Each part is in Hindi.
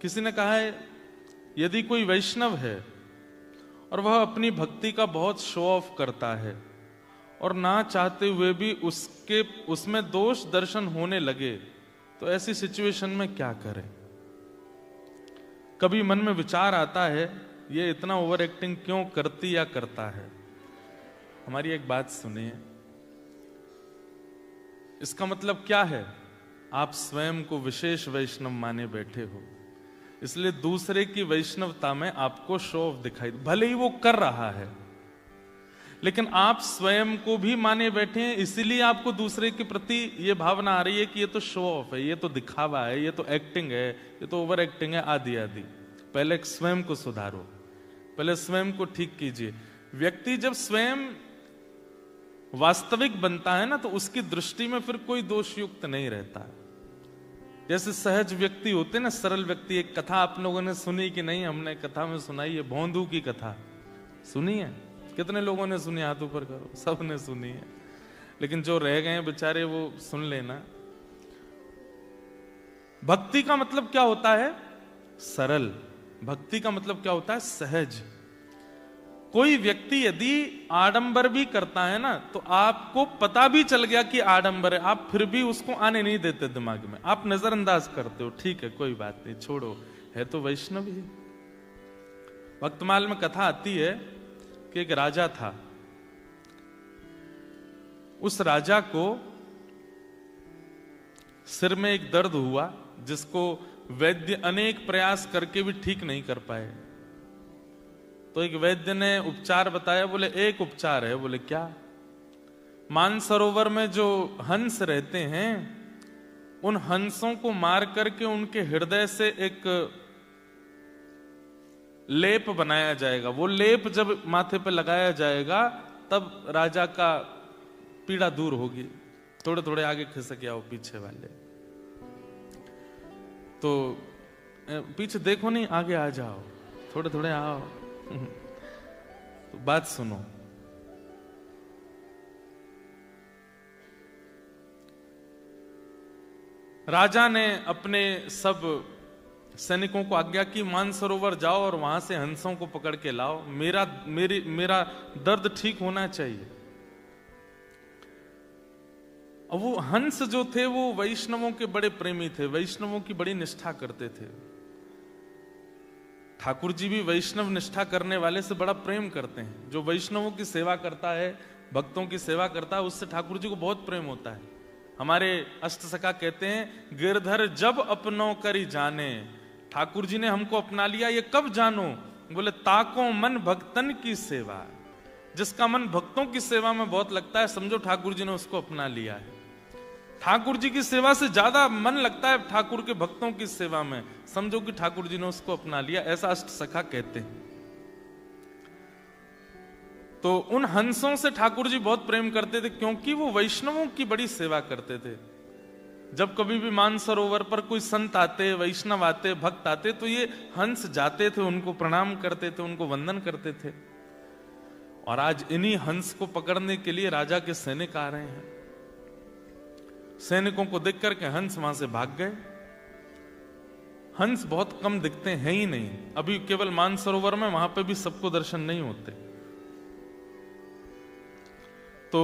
किसी ने कहा है यदि कोई वैष्णव है और वह अपनी भक्ति का बहुत शो ऑफ करता है और ना चाहते हुए भी उसमें दोष दर्शन होने लगे, तो ऐसी सिचुएशन में क्या करें? कभी मन में विचार आता है ये इतना ओवर एक्टिंग क्यों करती या करता है? हमारी एक बात सुनिए, इसका मतलब क्या है? आप स्वयं को विशेष वैष्णव माने बैठे हो, इसलिए दूसरे की वैष्णवता में आपको शो ऑफ दिखाई, भले ही वो कर रहा है, लेकिन आप स्वयं को भी माने बैठे हैं, इसीलिए आपको दूसरे के प्रति ये भावना आ रही है कि ये तो शो ऑफ है, ये तो दिखावा है, ये तो एक्टिंग है, ये तो ओवर एक्टिंग है, आदि आदि। पहले स्वयं को सुधारो, पहले स्वयं को ठीक कीजिए। व्यक्ति जब स्वयं वास्तविक बनता है ना, तो उसकी दृष्टि में फिर कोई दोष युक्त नहीं रहता। जैसे सहज व्यक्ति होते ना, सरल व्यक्ति। एक कथा आप लोगों ने सुनी कि नहीं? हमने कथा में सुनाई है, भोंदू की कथा सुनी है? कितने लोगों ने सुनी? हाथ ऊपर करो। सब ने सुनी है, लेकिन जो रह गए बेचारे वो सुन लेना। भक्ति का मतलब क्या होता है? सरल। भक्ति का मतलब क्या होता है? सहज। कोई व्यक्ति यदि आडंबर भी करता है ना, तो आपको पता भी चल गया कि आडंबर है, आप फिर भी उसको आने नहीं देते दिमाग में, आप नजरअंदाज करते हो, ठीक है कोई बात नहीं, छोड़ो, है तो वैष्णव ही। भक्तमाल में कथा आती है कि एक राजा था, उस राजा को सिर में एक दर्द हुआ जिसको वैद्य अनेक प्रयास करके भी ठीक नहीं कर पाए। तो एक वैद्य ने उपचार बताया, बोले एक उपचार है। बोले क्या? मानसरोवर में जो हंस रहते हैं, उन हंसों को मार करके उनके हृदय से एक लेप बनाया जाएगा। वो लेप जब माथे पे लगाया जाएगा तब राजा का पीड़ा दूर होगी। थोड़े थोड़े आगे खिसक आओ पीछे वाले, तो पीछे देखो नहीं, आगे आ जाओ, थोड़े थोड़े आओ। तो बात सुनो, राजा ने अपने सब सैनिकों को आज्ञा की, मानसरोवर जाओ और वहां से हंसों को पकड़ के लाओ, मेरा दर्द ठीक होना चाहिए। अब वो हंस जो थे वो वैष्णवों के बड़े प्रेमी थे, वैष्णवों की बड़ी निष्ठा करते थे। ठाकुर जी भी वैष्णव निष्ठा करने वाले से बड़ा प्रेम करते हैं। जो वैष्णवों की सेवा करता है, भक्तों की सेवा करता है, उससे ठाकुर जी को बहुत प्रेम होता है। हमारे अष्टसखा कहते हैं, गिरधर जब अपनों करी जाने, ठाकुर जी ने हमको अपना लिया, ये कब जानो? बोले ताको मन भक्तन की सेवा। जिसका मन भक्तों की सेवा में बहुत लगता है, समझो ठाकुर जी ने उसको अपना लिया है। ठाकुर जी की सेवा से ज्यादा मन लगता है ठाकुर के भक्तों की सेवा में, समझो कि ठाकुर जी ने उसको अपना लिया। ऐसा अष्टसखा कहते हैं। तो उन हंसों से ठाकुर जी बहुत प्रेम करते थे, क्योंकि वो वैष्णवों की बड़ी सेवा करते थे। जब कभी भी मानसरोवर पर कोई संत आते, वैष्णव आते, भक्त आते, तो ये हंस जाते थे, उनको प्रणाम करते थे, उनको वंदन करते थे। और आज इन्हीं हंस को पकड़ने के लिए राजा के सैनिक आ रहे हैं। सैनिकों को देख करके हंस वहां से भाग गए। हंस बहुत कम दिखते हैं ही नहीं, अभी केवल मानसरोवर में, वहां पे भी सबको दर्शन नहीं होते। तो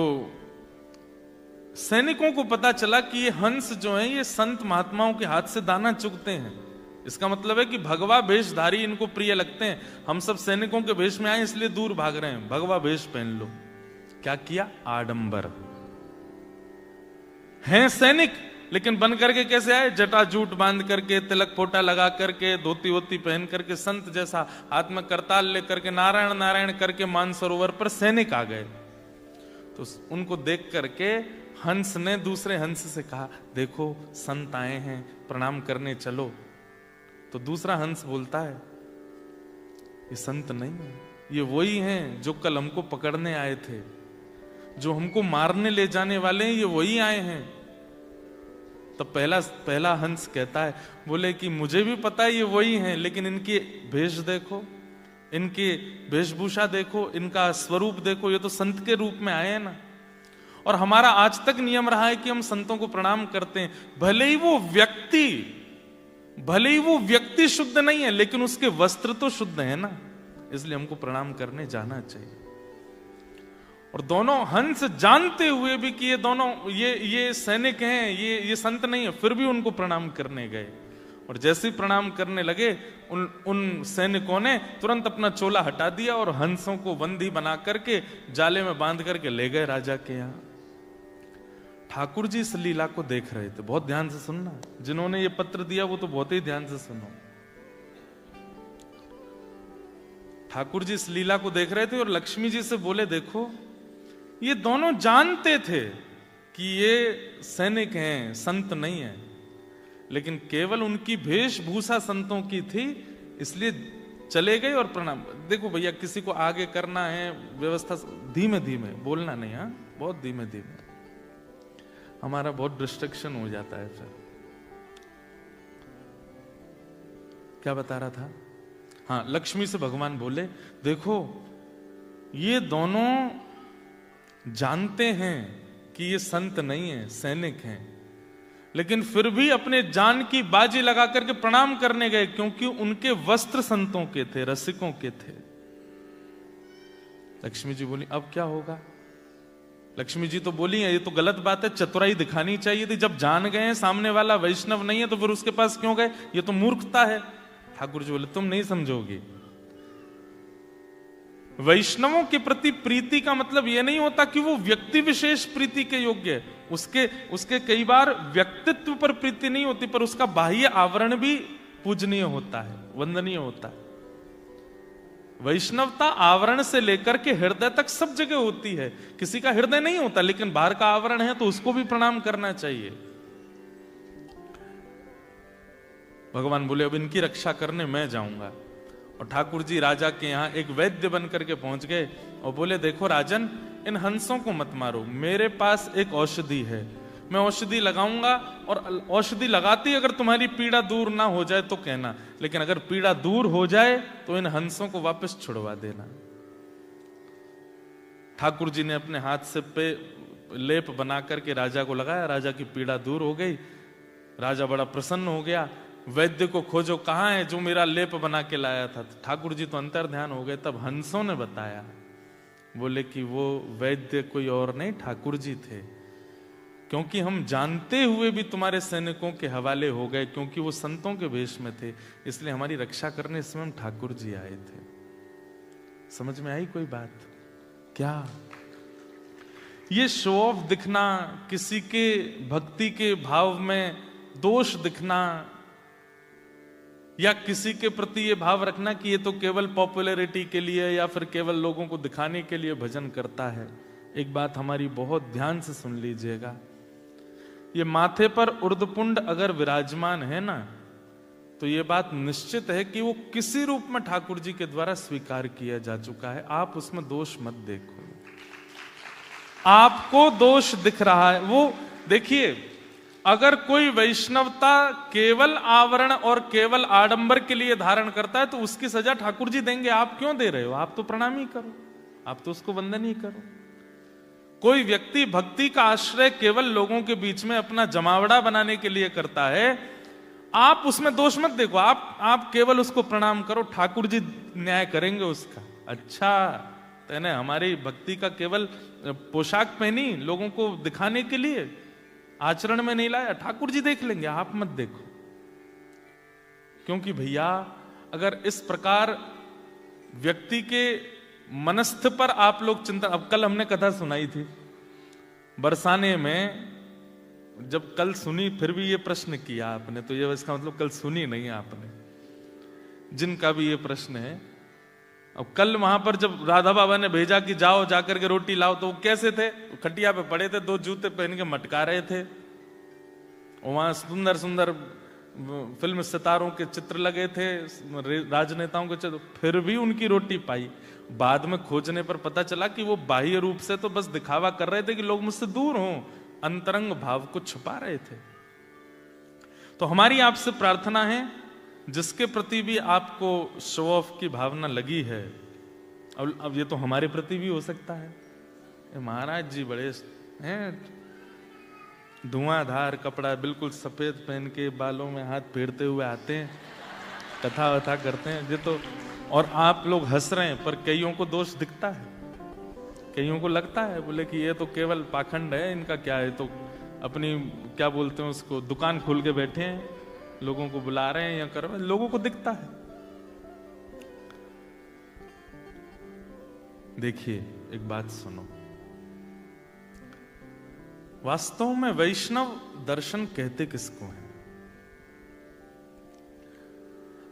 सैनिकों को पता चला कि ये हंस जो है ये संत महात्माओं के हाथ से दाना चुगते हैं। इसका मतलब है कि भगवा भेषधारी इनको प्रिय लगते हैं। हम सब सैनिकों के भेष में आए इसलिए दूर भाग रहे हैं, भगवा भेष पहन लो। क्या किया? आडंबर। हैं सैनिक, लेकिन बन करके कैसे आए? जटा जूट बांध करके, तिलक फोटा लगा करके, धोती वोती पहन करके, संत जैसा हाथ में करताल लेकर के नारायण नारायण करके मानसरोवर पर सैनिक आ गए। तो उनको देख करके हंस ने दूसरे हंस से कहा, देखो संत आए हैं, प्रणाम करने चलो। तो दूसरा हंस बोलता है, ये संत नहीं है, ये वही हैं जो कल हमको पकड़ने आए थे, जो हमको मारने ले जाने वाले हैं, ये वही आए हैं। तब पहला हंस कहता है, बोले कि मुझे भी पता है ये वही हैं, लेकिन इनकी भेष देखो, इनकी वेशभूषा देखो, इनका स्वरूप देखो, ये तो संत के रूप में आए हैं ना। और हमारा आज तक नियम रहा है कि हम संतों को प्रणाम करते हैं, भले ही वो व्यक्ति भले ही वो व्यक्ति शुद्ध नहीं है, लेकिन उसके वस्त्र तो शुद्ध है ना, इसलिए हमको प्रणाम करने जाना चाहिए। और दोनों हंस जानते हुए भी कि ये दोनों ये सैनिक हैं, ये संत नहीं है, फिर भी उनको प्रणाम करने गए। और जैसे ही प्रणाम करने लगे, उन सैनिकों ने तुरंत अपना चोला हटा दिया और हंसों को बंदी बना करके जाले में बांध करके ले गए राजा के यहां। ठाकुर जी इस लीला को देख रहे थे। बहुत ध्यान से सुनना, जिन्होंने ये पत्र दिया वो तो बहुत ही ध्यान से सुनो। ठाकुर जी इस लीला को देख रहे थे और लक्ष्मी जी से बोले, देखो ये दोनों जानते थे कि ये सैनिक हैं, संत नहीं है, लेकिन केवल उनकी वेशभूषा संतों की थी, इसलिए चले गए और प्रणाम। देखो भैया, किसी को आगे करना है व्यवस्था, धीमे धीमे बोलना नहीं, हाँ बहुत धीमे धीमे, हमारा बहुत डिस्ट्रक्शन हो जाता है। फिर क्या बता रहा था? हाँ, लक्ष्मी से भगवान बोले, देखो ये दोनों जानते हैं कि ये संत नहीं है, सैनिक हैं, लेकिन फिर भी अपने जान की बाजी लगा करके प्रणाम करने गए, क्योंकि उनके वस्त्र संतों के थे, रसिकों के थे। लक्ष्मी जी बोली, अब क्या होगा? लक्ष्मी जी तो बोली है, ये तो गलत बात है, चतुराई दिखानी चाहिए थी। जब जान गए सामने वाला वैष्णव नहीं है तो फिर उसके पास क्यों गए? ये तो मूर्खता है। ठाकुर जी बोले, तुम नहीं समझोगी। वैष्णवों के प्रति प्रीति का मतलब यह नहीं होता कि वो व्यक्ति विशेष प्रीति के योग्य है। उसके कई बार व्यक्तित्व पर प्रीति नहीं होती, पर उसका बाह्य आवरण भी पूजनीय होता है, वंदनीय होता है। वैष्णवता आवरण से लेकर के हृदय तक सब जगह होती है। किसी का हृदय नहीं होता, लेकिन बाहर का आवरण है तो उसको भी प्रणाम करना चाहिए। भगवान बोले, अब इनकी रक्षा करने मैं जाऊंगा। और ठाकुर जी राजा के यहाँ एक वैद्य बन करके पहुंच गए और बोले, देखो राजन, इन हंसों को मत मारो, मेरे पास एक औषधि है, मैं औषधि लगाऊंगा, और औषधि लगाती अगर तुम्हारी पीड़ा दूर ना हो जाए तो कहना, लेकिन अगर पीड़ा दूर हो जाए तो इन हंसों को वापस छुड़वा देना। ठाकुर जी ने अपने हाथ से पे लेप बना करके राजा को लगाया, राजा की पीड़ा दूर हो गई। राजा बड़ा प्रसन्न हो गया। वैद्य को खोजो, कहां है जो मेरा लेप बना के लाया था? ठाकुर जी तो अंतर ध्यान हो गए। तब हंसों ने बताया, बोले कि वो वैद्य कोई और नहीं, ठाकुर जी थे, क्योंकि हम जानते हुए भी तुम्हारे सैनिकों के हवाले हो गए, क्योंकि वो संतों के वेश में थे, इसलिए हमारी रक्षा करने स्वयं ठाकुर जी आए थे। समझ में आई कोई बात? क्या ये शो ऑफ दिखना, किसी के भक्ति के भाव में दोष दिखना, या किसी के प्रति ये भाव रखना कि ये तो केवल पॉपुलैरिटी के लिए या फिर केवल लोगों को दिखाने के लिए भजन करता है, एक बात हमारी बहुत ध्यान से सुन लीजिएगा। ये माथे पर उर्धपुंड अगर विराजमान है ना, तो ये बात निश्चित है कि वो किसी रूप में ठाकुर जी के द्वारा स्वीकार किया जा चुका है। आप उसमें दोष मत देखो। आपको दोष दिख रहा है, वो देखिए, अगर कोई वैष्णवता केवल आवरण और केवल आडंबर के लिए धारण करता है तो उसकी सजा ठाकुर जी देंगे। आप क्यों दे रहे हो? आप तो प्रणाम ही करो, आप तो उसको वंदन ही करो। कोई व्यक्ति भक्ति का आश्रय केवल लोगों के बीच में अपना जमावड़ा बनाने के लिए करता है, आप उसमें दोष मत देखो, आप केवल उसको प्रणाम करो, ठाकुर जी न्याय करेंगे उसका। अच्छा, तेने हमारी भक्ति का केवल पोशाक पहनी लोगों को दिखाने के लिए, आचरण में नहीं लाया, ठाकुर जी देख लेंगे, आप मत देखो। क्योंकि भैया, अगर इस प्रकार व्यक्ति के मनस्थ पर आप लोग चिंता, अब कल हमने कथा सुनाई थी बरसाने में, जब कल सुनी फिर भी ये प्रश्न किया आपने, तो ये इसका मतलब कल सुनी नहीं आपने, जिनका भी ये प्रश्न है। अब कल वहां पर जब राधा बाबा ने भेजा कि जाओ जाकर के रोटी लाओ, तो वो कैसे थे? खटिया पे पड़े थे, 2 जूते पहन के मटका रहे थे। वहां सुंदर सुंदर फिल्म सितारों के चित्र लगे थे, राजनेताओं के चित्र, फिर भी उनकी रोटी पाई। बाद में खोजने पर पता चला कि वो बाह्य रूप से तो बस दिखावा कर रहे थे कि लोग मुझसे दूर हों, अंतरंग भाव को छुपा रहे थे। तो हमारी आपसे प्रार्थना है, जिसके प्रति भी आपको शो ऑफ की भावना लगी है, अब ये तो हमारे प्रति भी हो सकता है, महाराज जी बड़े हैं, धुआंधार कपड़ा, बिल्कुल सफेद पहन के, बालों में हाथ फेरते हुए आते हैं, कथा वथा करते हैं। ये तो, और आप लोग हंस रहे हैं, पर कईयों को दोष दिखता है, कईयों को लगता है, बोले कि ये तो केवल पाखंड है, इनका क्या है, तो अपनी क्या बोलते हैं उसको, दुकान खोल के बैठे हैं, लोगों को बुला रहे हैं या कर रहे हैं, लोगों को दिखता है। देखिए एक बात सुनो, वास्तव में वैष्णव दर्शन कहते किसको है?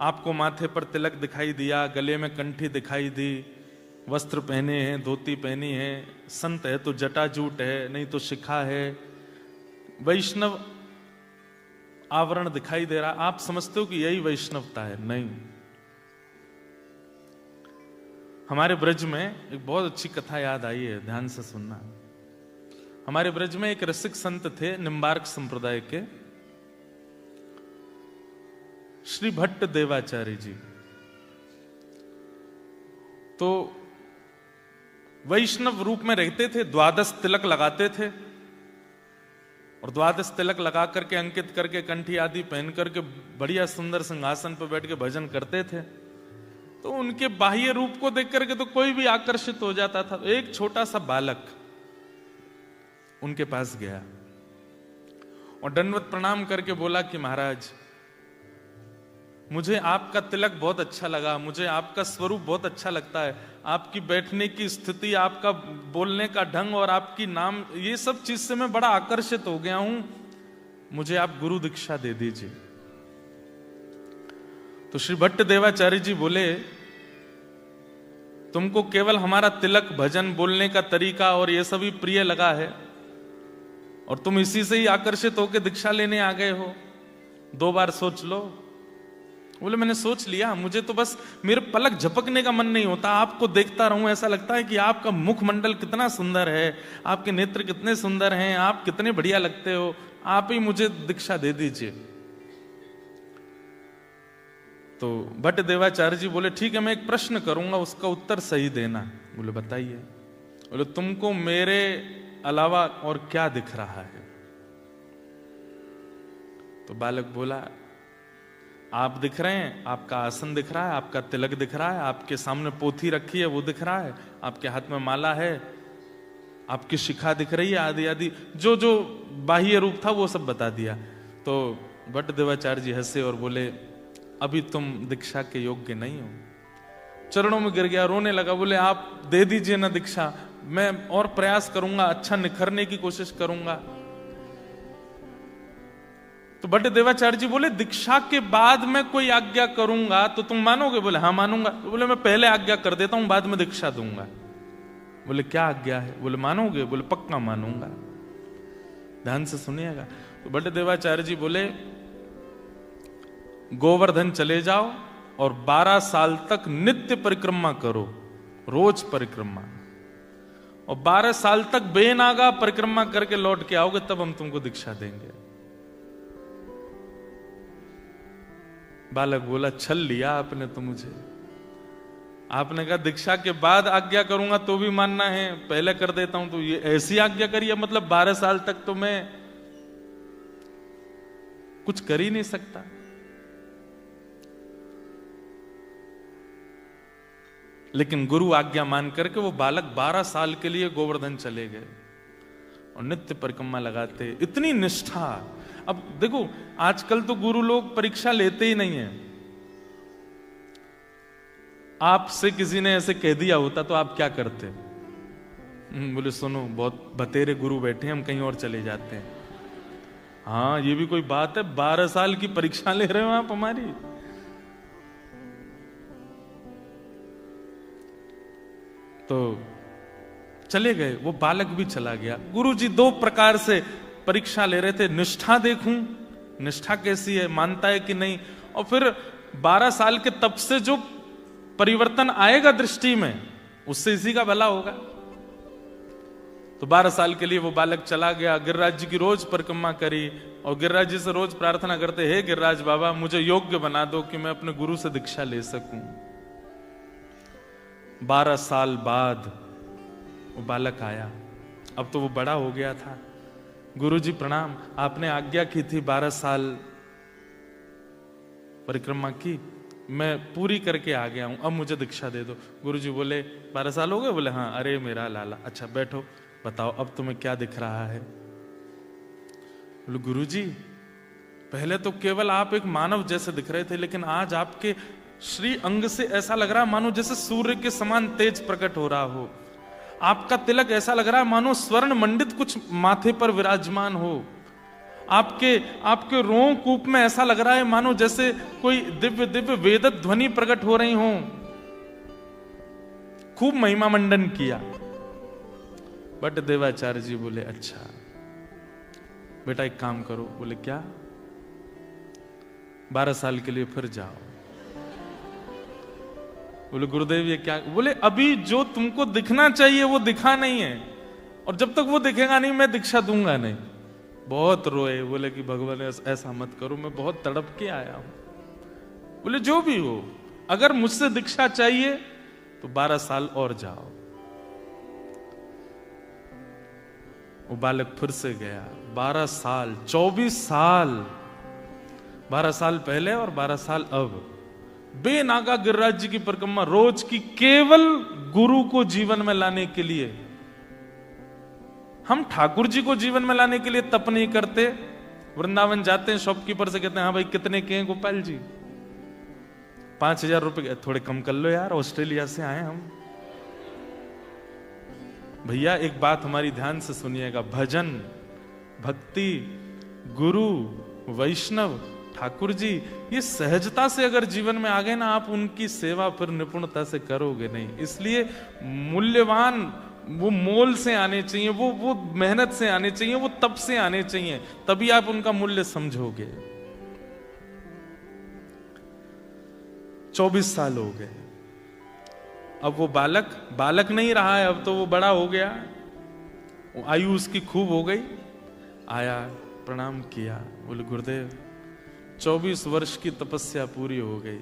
आपको माथे पर तिलक दिखाई दिया, गले में कंठी दिखाई दी, वस्त्र पहने हैं, धोती पहनी है, संत है तो जटाजूट है, नहीं तो शिखा है, वैष्णव आवरण दिखाई दे रहा, आप समझते हो कि यही वैष्णवता है? नहीं। हमारे ब्रज में एक बहुत अच्छी कथा याद आई है, ध्यान से सुनना। हमारे ब्रज में एक रसिक संत थे, निम्बार्क संप्रदाय के, श्री भट्ट देवाचार्य जी। तो वैष्णव रूप में रहते थे, द्वादश तिलक लगाते थे, और द्वादश तिलक लगा करके, अंकित करके, कंठी आदि पहन करके बढ़िया सुंदर सिंहासन पर बैठ के भजन करते थे। तो उनके बाह्य रूप को देख करके तो कोई भी आकर्षित हो जाता था। एक छोटा सा बालक उनके पास गया और दंडवत प्रणाम करके बोला कि महाराज, मुझे आपका तिलक बहुत अच्छा लगा, मुझे आपका स्वरूप बहुत अच्छा लगता है, आपकी बैठने की स्थिति, आपका बोलने का ढंग और आपकी नाम, ये सब चीज से मैं बड़ा आकर्षित हो गया हूं, मुझे आप गुरु दीक्षा दे दीजिए। तो श्री भट्ट देवाचार्य जी बोले, तुमको केवल हमारा तिलक, भजन, बोलने का तरीका और ये सभी प्रिय लगा है और तुम इसी से ही आकर्षित होकर दीक्षा लेने आ गए हो, 2 बार सोच लो। बोले मैंने सोच लिया, मुझे तो बस मेरे पलक झपकने का मन नहीं होता, आपको देखता रहूं, ऐसा लगता है कि आपका मुखमंडल कितना सुंदर है, आपके नेत्र कितने सुंदर हैं, आप कितने बढ़िया लगते हो, आप ही मुझे दीक्षा दे दीजिए। तो भट्ट देवाचार्य जी बोले ठीक है, मैं एक प्रश्न करूंगा, उसका उत्तर सही देना। बोले बताइए। बोले तुमको मेरे अलावा और क्या दिख रहा है? तो बालक बोला, आप दिख रहे हैं, आपका आसन दिख रहा है, आपका तिलक दिख रहा है, आपके सामने पोथी रखी है वो दिख रहा है, आपके हाथ में माला है, आपकी शिखा दिख रही है, आदि आदि जो जो बाह्य रूप था वो सब बता दिया। तो भट्ट देवाचार्य जी हंसे और बोले, अभी तुम दीक्षा के योग्य नहीं हो। चरणों में गिर गया, रोने लगा, बोले आप दे दीजिए ना दीक्षा, मैं और प्रयास करूंगा, अच्छा निखरने की कोशिश करूंगा। तो भट्ट देवाचार्य जी बोले, दीक्षा के बाद मैं कोई आज्ञा करूंगा तो तुम मानोगे? बोले हाँ मानूंगा। तो बोले मैं पहले आज्ञा कर देता हूं, बाद में दीक्षा दूंगा। बोले क्या आज्ञा है? बोले मानोगे? बोले पक्का मानूंगा। ध्यान से सुनिएगा। तो भट्ट देवाचार्य जी बोले, गोवर्धन चले जाओ और 12 साल तक नित्य परिक्रमा करो, रोज परिक्रमा, और 12 साल तक बेनागा परिक्रमा करके लौट के आओगे, तब हम तुमको दीक्षा देंगे। बालक बोला, छल लिया आपने तो मुझे। आपने कहा दीक्षा के बाद आज्ञा करूंगा तो भी मानना है, पहले कर देता हूं तो ये ऐसी आज्ञा करिए, मतलब 12 साल तक तो मैं कुछ कर ही नहीं सकता। लेकिन गुरु आज्ञा मान करके वो बालक 12 साल के लिए गोवर्धन चले गए और नित्य परिक्रमा लगाते, इतनी निष्ठा। अब देखो आजकल तो गुरु लोग परीक्षा लेते ही नहीं है। आपसे किसी ने ऐसे कह दिया होता तो आप क्या करते? बोले सुनो, बहुत बतेरे गुरु बैठे हैं, हम कहीं और चले जाते हैं। हाँ ये भी कोई बात है? 12 साल की परीक्षा ले रहे हो आप हमारी। तो चले गए, वो बालक भी चला गया। गुरुजी 2 प्रकार से परीक्षा ले रहे थे, निष्ठा देखूं, निष्ठा कैसी है, मानता है कि नहीं, और फिर 12 साल के तप से जो परिवर्तन आएगा दृष्टि में, उससे इसी का भला होगा। तो 12 साल के लिए वो बालक चला गया, गिरिराज जी की रोज परिक्रमा करी और गिरिराज जी से रोज प्रार्थना करते, हे गिरिराज बाबा मुझे योग्य बना दो कि मैं अपने गुरु से दीक्षा ले सकूं। 12 साल बाद वो बालक आया। अब तो वो बड़ा हो गया था, गुरुजी प्रणाम, आपने आज्ञा की थी 12 साल परिक्रमा की, मैं पूरी करके आ गया हूं, अब मुझे दीक्षा दे दो। गुरुजी बोले 12 साल हो गए? बोले हाँ। अरे मेरा लाला, अच्छा बैठो, बताओ अब तुम्हें क्या दिख रहा है? बोले गुरुजी पहले तो केवल आप एक मानव जैसे दिख रहे थे, लेकिन आज आपके श्री अंग से ऐसा लग रहा है मानो जैसे सूर्य के समान तेज प्रकट हो रहा हो। आपका तिलक ऐसा लग रहा है मानो स्वर्ण मंडित कुछ माथे पर विराजमान हो। आपके रों कूप में ऐसा लग रहा है मानो जैसे कोई दिव्य दिव्य वेद ध्वनि प्रकट हो रही हो। खूब महिमा मंडन किया। बट देवाचार्य जी बोले अच्छा बेटा एक काम करो। बोले क्या? 12 साल के लिए फिर जाओ। बोले गुरुदेव ये क्या? बोले अभी जो तुमको दिखना चाहिए वो दिखा नहीं है, और जब तक वो दिखेगा नहीं मैं दीक्षा दूंगा नहीं। बहुत रोए, बोले कि भगवान ऐसा मत करो, मैं बहुत तड़प के आया हूं। बोले जो भी हो, अगर मुझसे दीक्षा चाहिए तो 12 साल और जाओ। वो बालक फिर से गया। 12 साल, 24 साल, 12 साल पहले और 12 साल अब, बेनागा गिरिराज जी की परिक्रमा रोज की, केवल गुरु को जीवन में लाने के लिए। हम ठाकुर जी को जीवन में लाने के लिए तप नहीं करते। वृंदावन जाते हैं, शॉपकीपर से कहते हैं हाँ भाई कितने के हैं गोपाल जी? 5000 रुपए। थोड़े कम कर लो यार, ऑस्ट्रेलिया से आए हम। भैया एक बात हमारी ध्यान से सुनिएगा, भजन, भक्ति, गुरु, वैष्णव, ठाकुर जी, ये सहजता से अगर जीवन में आ गए ना, आप उनकी सेवा फिर निपुणता से करोगे नहीं। इसलिए मूल्यवान वो मोल से आने चाहिए, वो मेहनत से आने चाहिए, वो तप से आने चाहिए, तभी आप उनका मूल्य समझोगे। 24 साल हो गए। अब वो बालक नहीं रहा है, अब तो वो बड़ा हो गया, आयु उसकी खूब हो गई। आया, प्रणाम किया, बोले गुरुदेव 24 वर्ष की तपस्या पूरी हो गई,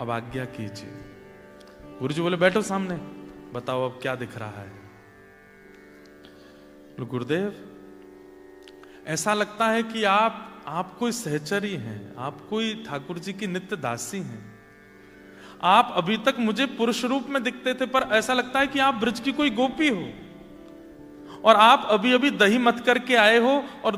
अब आज्ञा कीजिए। गुरुजी बोले बैठो सामने, बताओ अब क्या दिख रहा है? बोले गुरुदेव ऐसा लगता है कि आप कोई सहचरी हैं, आप कोई ठाकुर जी की नित्य दासी हैं। आप अभी तक मुझे पुरुष रूप में दिखते थे, पर ऐसा लगता है कि आप ब्रज की कोई गोपी हो, और आप अभी अभी दही मत करके आए हो, और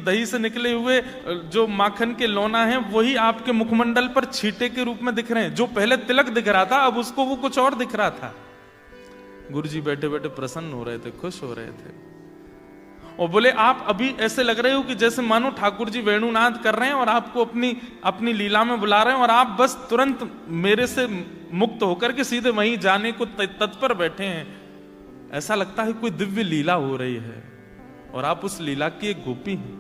दही से निकले हुए जो माखन के लोना है वही आपके मुखमंडल पर छींटे के रूप में दिख रहे हैं। जो पहले तिलक दिख रहा था, अब उसको वो कुछ और दिख रहा था। गुरुजी बैठे बैठे प्रसन्न हो रहे थे, खुश हो रहे थे, और बोले आप अभी ऐसे लग रहे हो कि जैसे मानो ठाकुर जी वेणुनाद कर रहे हैं और आपको अपनी लीला में बुला रहे हैं, और आप बस तुरंत मेरे से मुक्त होकर के सीधे वहीं जाने को तत्पर बैठे हैं। ऐसा लगता है कोई दिव्य लीला हो रही है, और आप उस लीला की एक गोपी हैं।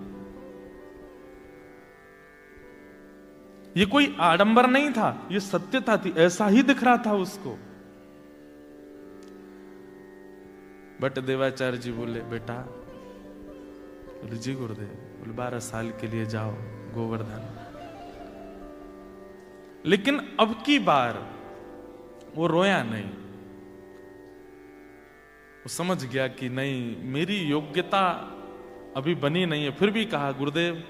ये कोई आडंबर नहीं था, ये सत्यता थी, ऐसा ही दिख रहा था उसको। बट देवाचार्य जी बोले बेटा, बोले जी गुरुदेव, बोले 12 साल के लिए जाओ गोवर्धन। लेकिन अब की बार वो रोया नहीं, वो समझ गया कि नहीं, मेरी योग्यता अभी बनी नहीं है। फिर भी कहा गुरुदेव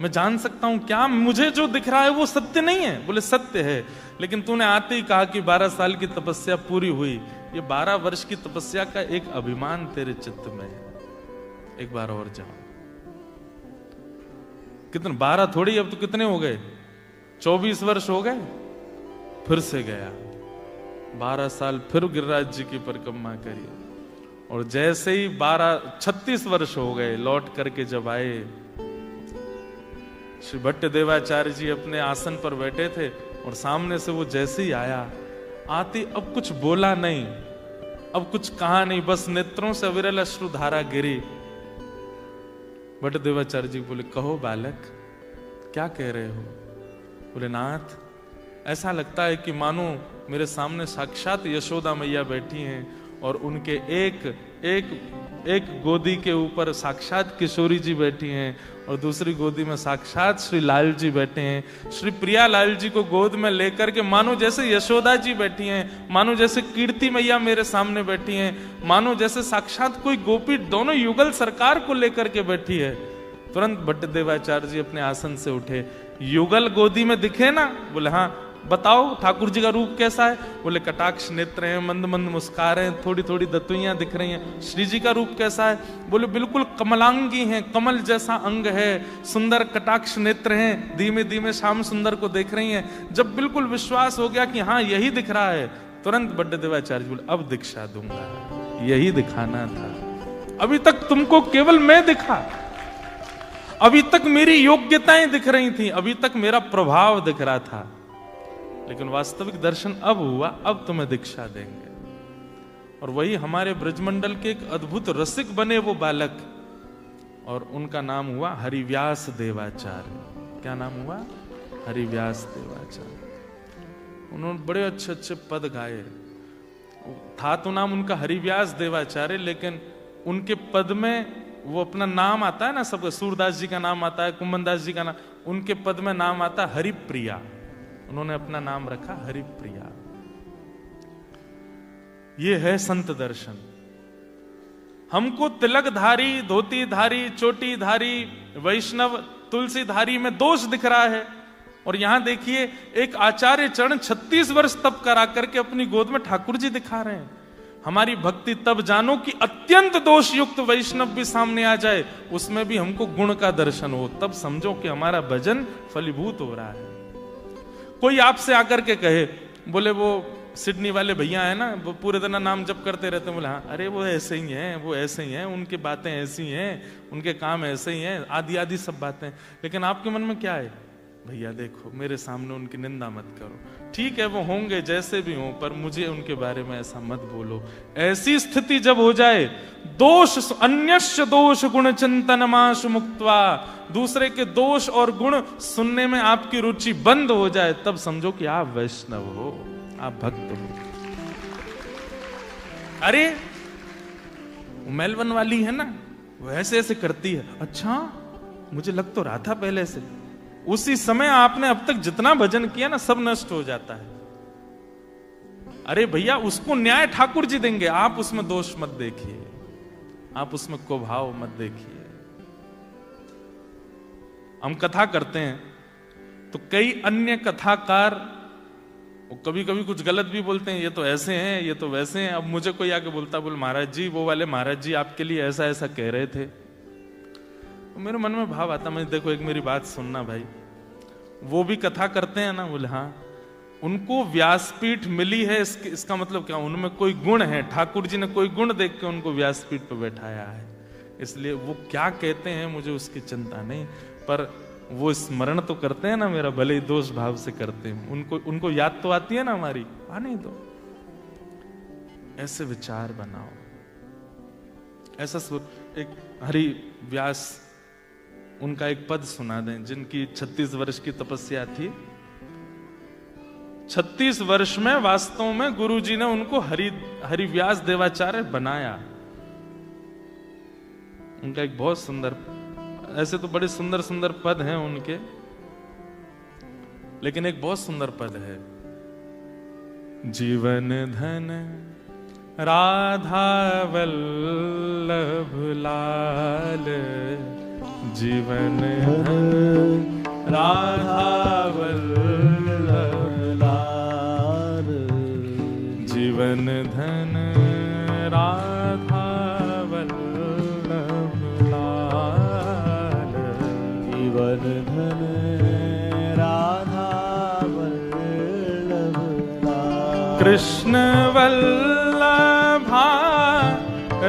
मैं जान सकता हूं क्या मुझे जो दिख रहा है वो सत्य नहीं है? बोले सत्य है, लेकिन तूने आते ही कहा कि 12 साल की तपस्या पूरी हुई। ये 12 वर्ष की तपस्या का एक अभिमान तेरे चित्त में है, एक बार और जाओ। कितने 12 थोड़ी, अब तो कितने हो गए? 24 वर्ष हो गए। फिर से गया, 12 साल फिर गिरिराज जी की परिक्रमा करी, और जैसे ही 36 वर्ष हो गए, लौट करके जब आए, श्री भट्ट देवाचार्य जी अपने आसन पर बैठे थे, और सामने से वो जैसे ही आया, आते अब कुछ बोला नहीं, अब कुछ कहा नहीं, बस नेत्रों से अविरल अश्रुधारा गिरी। भट्ट देवाचार्य जी बोले कहो बालक, क्या कह रहे हो? बोले नाथ, ऐसा लगता है कि मानो मेरे सामने साक्षात यशोदा मैया बैठी हैं, और उनके एक एक गोदी के ऊपर साक्षात किशोरी जी बैठी हैं और दूसरी गोदी में साक्षात श्री लाल जी बैठे हैं। श्री प्रिया लाल जी को गोद में लेकर के मानो जैसे यशोदा जी बैठी हैं, मानो जैसे कीर्ति मैया मेरे सामने बैठी हैं, मानो जैसे साक्षात कोई गोपी दोनों युगल सरकार को लेकर के बैठी है। तुरंत भट्टदेवाचार्य जी अपने आसन से उठे। युगल गोदी में दिखे ना? बोले हाँ। बताओ ठाकुर जी का रूप कैसा है? बोले कटाक्ष नेत्र हैं, मंद मंद मुस्कार हैं, थोड़ी थोड़ी दतुइयां दिख रही हैं। श्री जी का रूप कैसा है? बोले बिल्कुल कमलांगी हैं, कमल जैसा अंग है, सुंदर कटाक्ष नेत्र हैं, धीमे धीमे श्याम सुंदर को देख रही हैं। जब बिल्कुल विश्वास हो गया कि हाँ यही दिख रहा है, तुरंत भट्टदेवाचार्य बोले अब दीक्षा दूंगा, यही दिखाना था। अभी तक तुमको केवल मैं दिखा, अभी तक मेरी योग्यताएं दिख रही थी, अभी तक मेरा प्रभाव दिख रहा था, लेकिन वास्तविक दर्शन अब हुआ, अब तुम्हें दीक्षा देंगे। और वही हमारे ब्रजमंडल के एक अद्भुत रसिक बने वो बालक, और उनका नाम हुआ हरिव्यास देवाचार्य। क्या नाम हुआ? हरिव्यास देवाचार्य। उन्होंने बड़े अच्छे अच्छे पद गाए। था तो नाम उनका हरिव्यास देवाचार्य, लेकिन उनके पद में वो अपना नाम आता है ना, सबका सूरदास जी का नाम आता है, कुंभनदास जी का नाम, उनके पद में नाम आता है हरिप्रिया। उन्होंने अपना नाम रखा हरिप्रिया। ये है संत दर्शन। हमको तिलकधारी, धोतीधारी, चोटीधारी, वैष्णव, तुलसीधारी में दोष दिख रहा है, और यहां देखिए एक आचार्य चरण 36 वर्ष तप करा करके अपनी गोद में ठाकुर जी दिखा रहे हैं। हमारी भक्ति तब जानो कि अत्यंत दोष युक्त वैष्णव भी सामने आ जाए, उसमें भी हमको गुण का दर्शन हो, तब समझो कि हमारा भजन फलीभूत हो रहा है। कोई आपसे आकर के कहे, बोले वो सिडनी वाले भैया है ना, वो पूरे दिन नाम जप करते रहते हैं, बोले हाँ अरे वो ऐसे ही हैं, वो ऐसे ही हैं, उनकी बातें ऐसी हैं, उनके काम ऐसे ही हैं, आदि आदि सब बातें। लेकिन आपके मन में क्या है? भैया देखो मेरे सामने उनकी निंदा मत करो। ठीक है वो होंगे जैसे भी हों, पर मुझे उनके बारे में ऐसा मत बोलो। ऐसी स्थिति जब हो जाए, दोष अन्यस्य दोष गुण चिंतनमाश मुक्त्वा, दूसरे के दोष और गुण सुनने में आपकी रुचि बंद हो जाए, तब समझो कि आप वैष्णव हो, आप भक्त हो। अरे मेलबर्न वाली है ना, वो ऐसे ऐसे करती है, अच्छा मुझे लग तो रहा था पहले से। उसी समय आपने अब तक जितना भजन किया ना, सब नष्ट हो जाता है। अरे भैया उसको न्याय ठाकुर जी देंगे, आप उसमें दोष मत देखिए, आप उसमें कुभाव मत देखिए। हम कथा करते हैं तो कई अन्य कथाकार वो कभी कभी कुछ गलत भी बोलते हैं, ये तो ऐसे हैं, ये तो वैसे हैं। अब मुझे कोई आके बोलता, बोल महाराज जी वो वाले महाराज जी आपके लिए ऐसा ऐसा कह रहे थे, तो मेरे मन में भाव आता, मैं देखो एक मेरी बात सुनना भाई, वो भी कथा करते हैं ना, बोले हाँ उनको व्यासपीठ मिली है, इसका मतलब क्या? उनमें कोई गुण है, ठाकुर जी ने कोई गुण देख के उनको व्यासपीठ पर बैठाया है। इसलिए वो क्या कहते हैं मुझे उसकी चिंता नहीं, पर वो स्मरण तो करते हैं ना मेरा, भले ही दोष भाव से करते हैं, उनको याद तो आती है ना हमारी, आने दो। ऐसे विचार बनाओ, ऐसा एक हरि व्यास उनका एक पद सुना दें, जिनकी 36 वर्ष की तपस्या थी। 36 वर्ष में वास्तव में गुरुजी ने उनको हरिव्यास देवाचार्य बनाया। उनका एक बहुत सुंदर, ऐसे तो बड़े सुंदर सुंदर पद हैं उनके, लेकिन एक बहुत सुंदर पद है, जीवन धन राधा वल्लभ लाल, जीवन धन राधा वल्लभ लाल, जीवन धन राधा वल्लभ लाल, जीवन धन राधा वल्लभ लाल, कृष्ण वल्लभा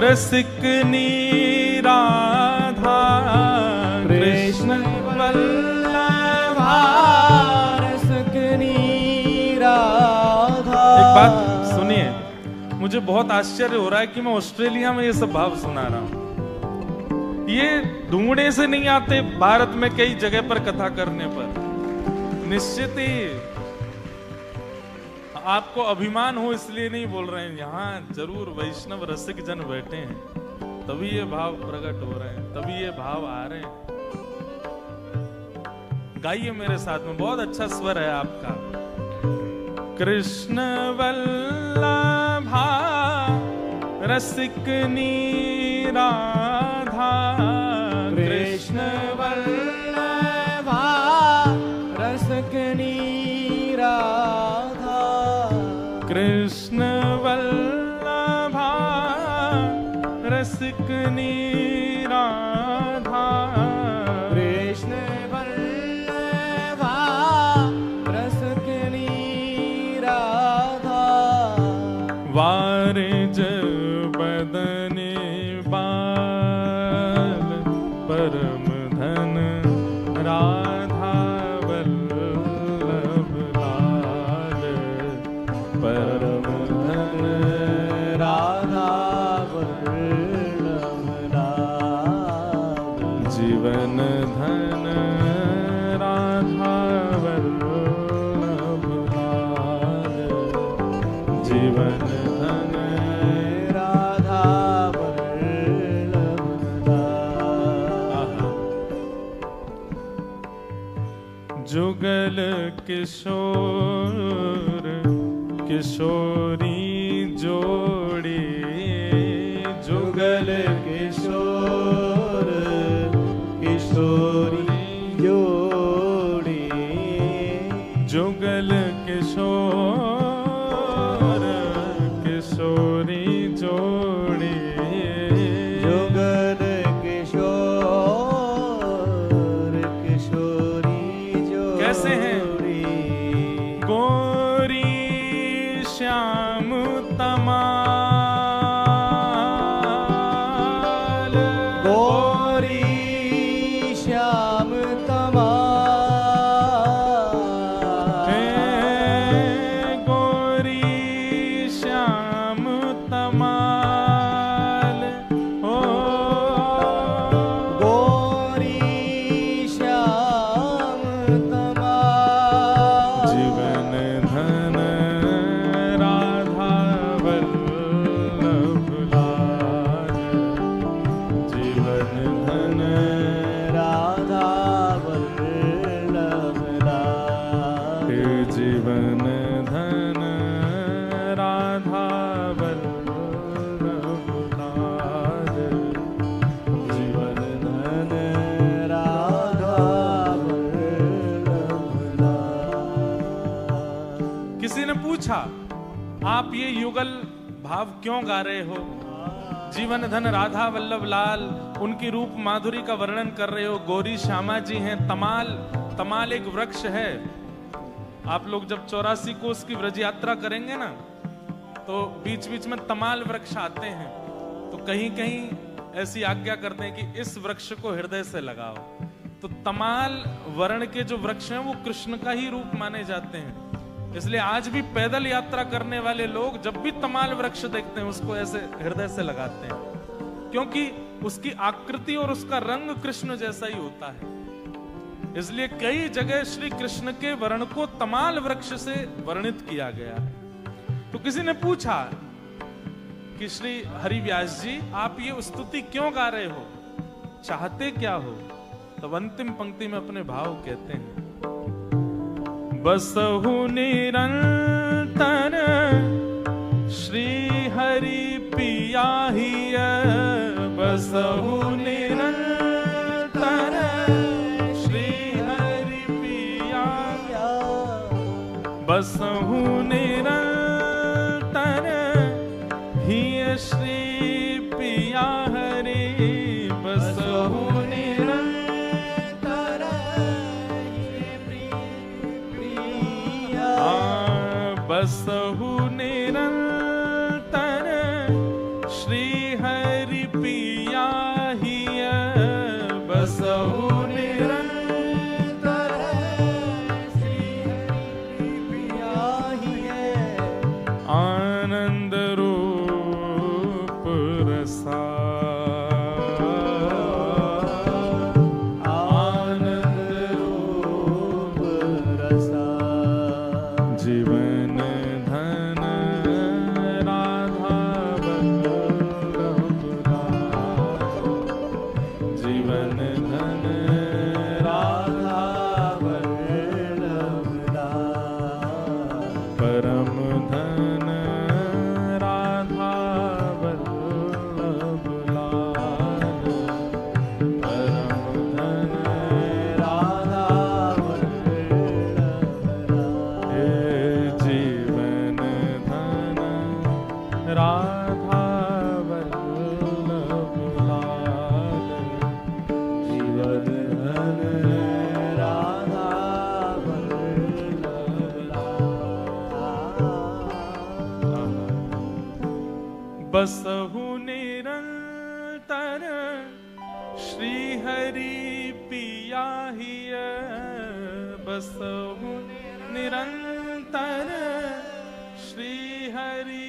रसिक राधा, कृष्ण वल्लभा रसिक राधा। एक बात सुनिए, मुझे बहुत आश्चर्य हो रहा है कि मैं ऑस्ट्रेलिया में ये सब भाव सुना रहा हूं। ये ढूंढने से नहीं आते, भारत में कई जगह पर कथा करने पर निश्चित ही आपको अभिमान हो इसलिए नहीं बोल रहे हैं, यहाँ जरूर वैष्णव रसिक जन बैठे हैं, तभी ये भाव प्रकट हो रहे हैं, तभी ये भाव आ रहे हैं। गाइए मेरे साथ में, बहुत अच्छा स्वर है आपका। कृष्ण वल्लभा रसिकनी राधा, कृष्ण वल्लभा रसिकनी राधा, कृष्ण वल्लभा रसिकनी राधा, कृष्ण वल्लभा रसिकनी राधा, वारिज बदने बाल परम धन राधा वल्लभ लाल, परम धन राधा वल्लभ लाल, जीवन धन राधा वल्लभ लाल, जीवन धन राधा वल्लभ लाल। जुगल किशोर किशोरी जोड़ी, जुगल किशोर किशोरी जोड़ी, जुगल किशोर किशोरी जोड़ी, जुगल किशोर किशोरी जोड़ी। कैसे हैं? गोरी श्याम तमाल, गोरी श्याम तमाल, गोरी श्याम तमाल, ओ गोरी श्याम तमाल, जीवन धन राधा वल्लभ लाल, जीवन धन राधा वल्लभ लाल, जीवन धन राधा वल्लभ लाल, जीवन धन राधा वल्लभ लाल। किसी ने पूछा आप ये युगल भाव क्यों गा रहे हो, जीवन धन राधा वल्लभ लाल, उनकी रूप माधुरी का वर्णन कर रहे हो, गोरी श्यामा जी हैं, तमाल, तमाल एक वृक्ष है। आप लोग जब 84 कोस की व्रज यात्रा करेंगे ना, तो बीच बीच में तमाल वृक्ष आते हैं, तो कहीं कहीं ऐसी आज्ञा करते हैं कि इस वृक्ष को हृदय से लगाओ। तो तमाल वर्ण के जो वृक्ष हैं वो कृष्ण का ही रूप माने जाते हैं, इसलिए आज भी पैदल यात्रा करने वाले लोग जब भी तमाल वृक्ष देखते हैं उसको ऐसे हृदय से लगाते हैं, क्योंकि उसकी आकृति और उसका रंग कृष्ण जैसा ही होता है। इसलिए कई जगह श्री कृष्ण के वर्ण को तमाल वृक्ष से वर्णित किया गया है। तो किसी ने पूछा कि श्री हरिव्यास जी आप ये स्तुति क्यों गा रहे हो, चाहते क्या हो? तब अंतिम पंक्ति में अपने भाव कहते हैं, बसहु निरंतर श्री हरि पिया हिय, बसहु निरंतर श्री हरि पिया, बसहु निरंतर हिय श्री पिया हरि, बसहु निरंतर प्रिया, बसहु निरंतर श्री हरि पिया हिय, बसहु निरंतर श्री हरि प्रिया हिय, आनंद रूप रसा, आनंद रूप रसा, जीवन परम धन राधा वल्लभ लाल, परम धन राधा वल्लभ लाल। हे जीवन धन राधा वल्लभ लाल, जीवन धन राधा वल्लभ लाल। बसहु निरंतर श्री हरि पिया हिय, बसहु निरंतर श्री हरि।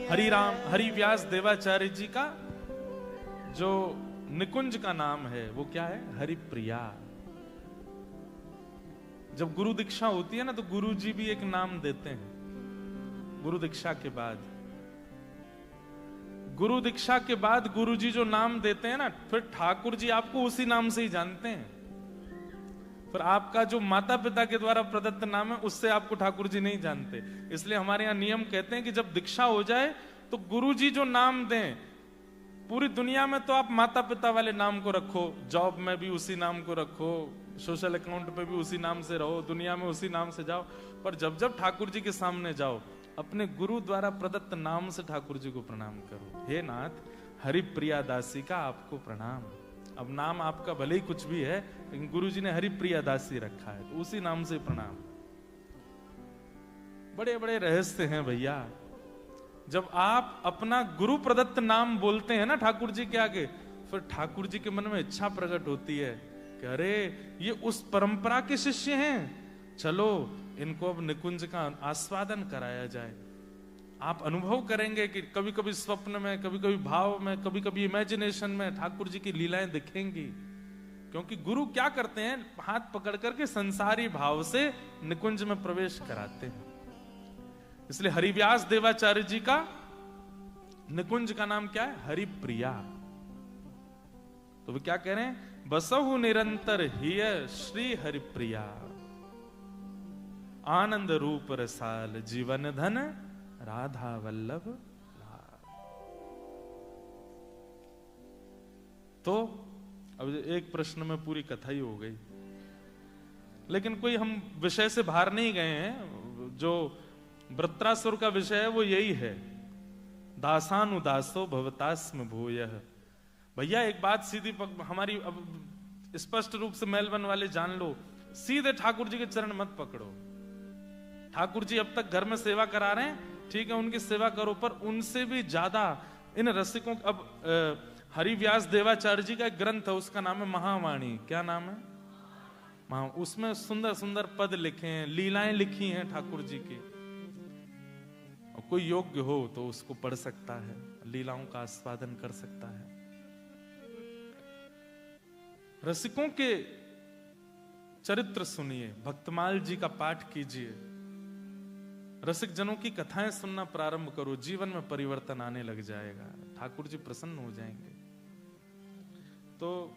हरि व्यास देवाचार्य जी का जो निकुंज का नाम है वो क्या है? हरिप्रिया। जब गुरु दीक्षा होती है ना तो गुरु जी भी एक नाम देते हैं। गुरु दीक्षा के बाद, गुरु दीक्षा के बाद गुरु जी जो नाम देते हैं ना, फिर ठाकुर जी आपको उसी नाम से ही जानते हैं। फिर आपका जो माता पिता के द्वारा प्रदत्त नाम है उससे आपको ठाकुर जी नहीं जानते। इसलिए हमारे यहाँ नियम कहते हैं कि जब दीक्षा हो जाए तो गुरु जी जो नाम दें, पूरी दुनिया में तो आप माता पिता वाले नाम को रखो, जॉब में भी उसी नाम को रखो, सोशल अकाउंट पे भी उसी नाम से रहो, दुनिया में उसी नाम से जाओ, पर जब जब ठाकुर जी के सामने जाओ अपने गुरु द्वारा प्रदत्त नाम से ठाकुर जी को प्रणाम करो। हे नाथ, हरिप्रिया दासी का आपको प्रणाम। अब नाम आपका भले ही कुछ भी है, लेकिन गुरु जी ने हरिप्रिया दासी रखा है तो उसी नाम से प्रणाम। बड़े बड़े रहस्य हैं भैया। जब आप अपना गुरु प्रदत्त नाम बोलते हैं ना ठाकुर जी के आगे, फिर ठाकुर जी के मन में इच्छा प्रकट होती है कि अरे ये उस परंपरा के शिष्य हैं, चलो इनको अब निकुंज का आस्वादन कराया जाए। आप अनुभव करेंगे कि कभी कभी स्वप्न में, कभी कभी भाव में, कभी कभी इमेजिनेशन में ठाकुर जी की लीलाएं दिखेंगी। क्योंकि गुरु क्या करते हैं, हाथ पकड़ करके संसारी भाव से निकुंज में प्रवेश कराते हैं। इसलिए हरिव्यास देवाचार्य जी का निकुंज का नाम क्या है? हरिप्रिया। तो वे क्या कह रहे हैं? बसहु निरंतर हिय श्री हरिप्रिया, आनंद रूप रसाल जीवन धन राधा वल्लभ लाल। तो अब एक प्रश्न में पूरी कथा ही हो गई, लेकिन कोई हम विषय से बाहर नहीं गए हैं। जो वृत्रासुर का विषय है वो यही है, दासानुदासो भवतास्म भूयः। भैया एक बात सीधी हमारी अब स्पष्ट रूप से मेलबर्न वाले जान लो, सीधे ठाकुर जी के चरण मत पकड़ो। ठाकुर जी अब तक घर में सेवा करा रहे हैं, ठीक है, उनकी सेवा करो, पर उनसे भी ज्यादा इन रसिकों। अब हरिव्यास देवाचार्य जी का एक ग्रंथ है, उसका नाम है महावाणी। क्या नाम है? उसमें सुंदर सुंदर पद लिखे हैं, लीलाएं लिखी हैं ठाकुर जी की। और कोई योग्य हो तो उसको पढ़ सकता है, लीलाओं का आस्वादन कर सकता है। रसिकों के चरित्र सुनिए, भक्तमाल जी का पाठ कीजिए, रसिक जनों की कथाएं सुनना प्रारंभ करो, जीवन में परिवर्तन आने लग जाएगा, ठाकुर जी प्रसन्न हो जाएंगे। तो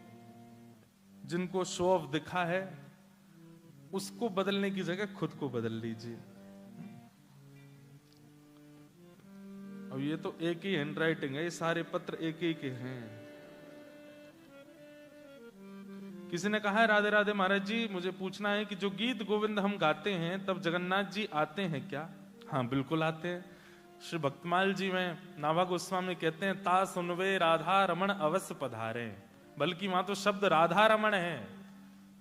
जिनको शो ऑफ दिखा है उसको बदलने की जगह खुद को बदल लीजिए। अब ये तो एक ही हैंडराइटिंग है, ये सारे पत्र एक ही के हैं। किसी ने कहा है, राधे राधे महाराज जी, मुझे पूछना है कि जो गीत गोविंद हम गाते हैं तब जगन्नाथ जी आते हैं क्या? हाँ बिल्कुल आते हैं। श्री भक्तमाल जी में नाभा गोस्वामी कहते हैं, ता सुनवे राधा रमण अवश्य पधारे। बल्कि वहां तो शब्द राधा रमण है,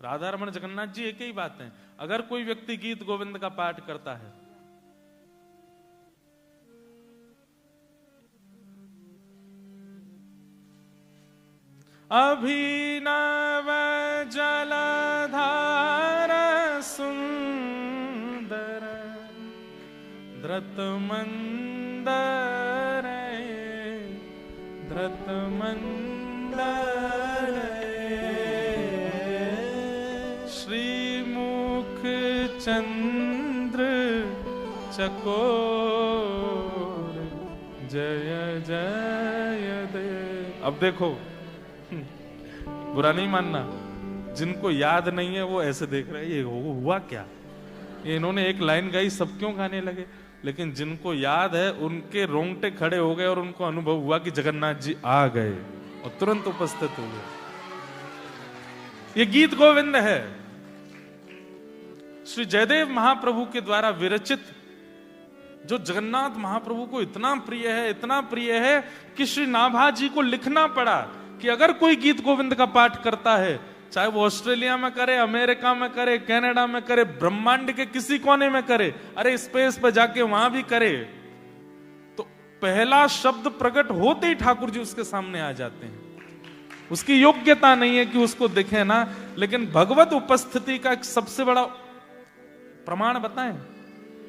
राधा रमण जगन्नाथ जी एक ही बात है। अगर कोई व्यक्ति गीत गोविंद का पाठ करता है, अभिनव जलधार सुंदर धृत मंदर धृत मंदर श्रीमुख चंद्र चकोर जय जय देव। अब देखो, बुरा नहीं मानना, जिनको याद नहीं है वो ऐसे देख रहे हैं, ये हुआ क्या? ये इन्होंने एक लाइन गाई, सब क्यों गाने लगे? लेकिन जिनको याद है उनके रोंगटे खड़े हो गए और उनको अनुभव हुआ कि जगन्नाथ जी आ गए और तुरंत उपस्थित हो गए। ये गीत गोविंद है, श्री जयदेव महाप्रभु के द्वारा विरचित, जो जगन्नाथ महाप्रभु को इतना प्रिय है, इतना प्रिय है कि श्री नाभा जी को लिखना पड़ा कि अगर कोई गीत गोविंद का पाठ करता है, चाहे वो ऑस्ट्रेलिया में करे, अमेरिका में करे, कनाडा में करे, ब्रह्मांड के किसी कोने में करे, अरे स्पेस पे जाके वहां भी करे, तो पहला शब्द प्रकट होते ही ठाकुर जी उसके सामने आ जाते हैं। उसकी योग्यता नहीं है कि उसको दिखे ना, लेकिन भगवत उपस्थिति का एक सबसे बड़ा प्रमाण बताएं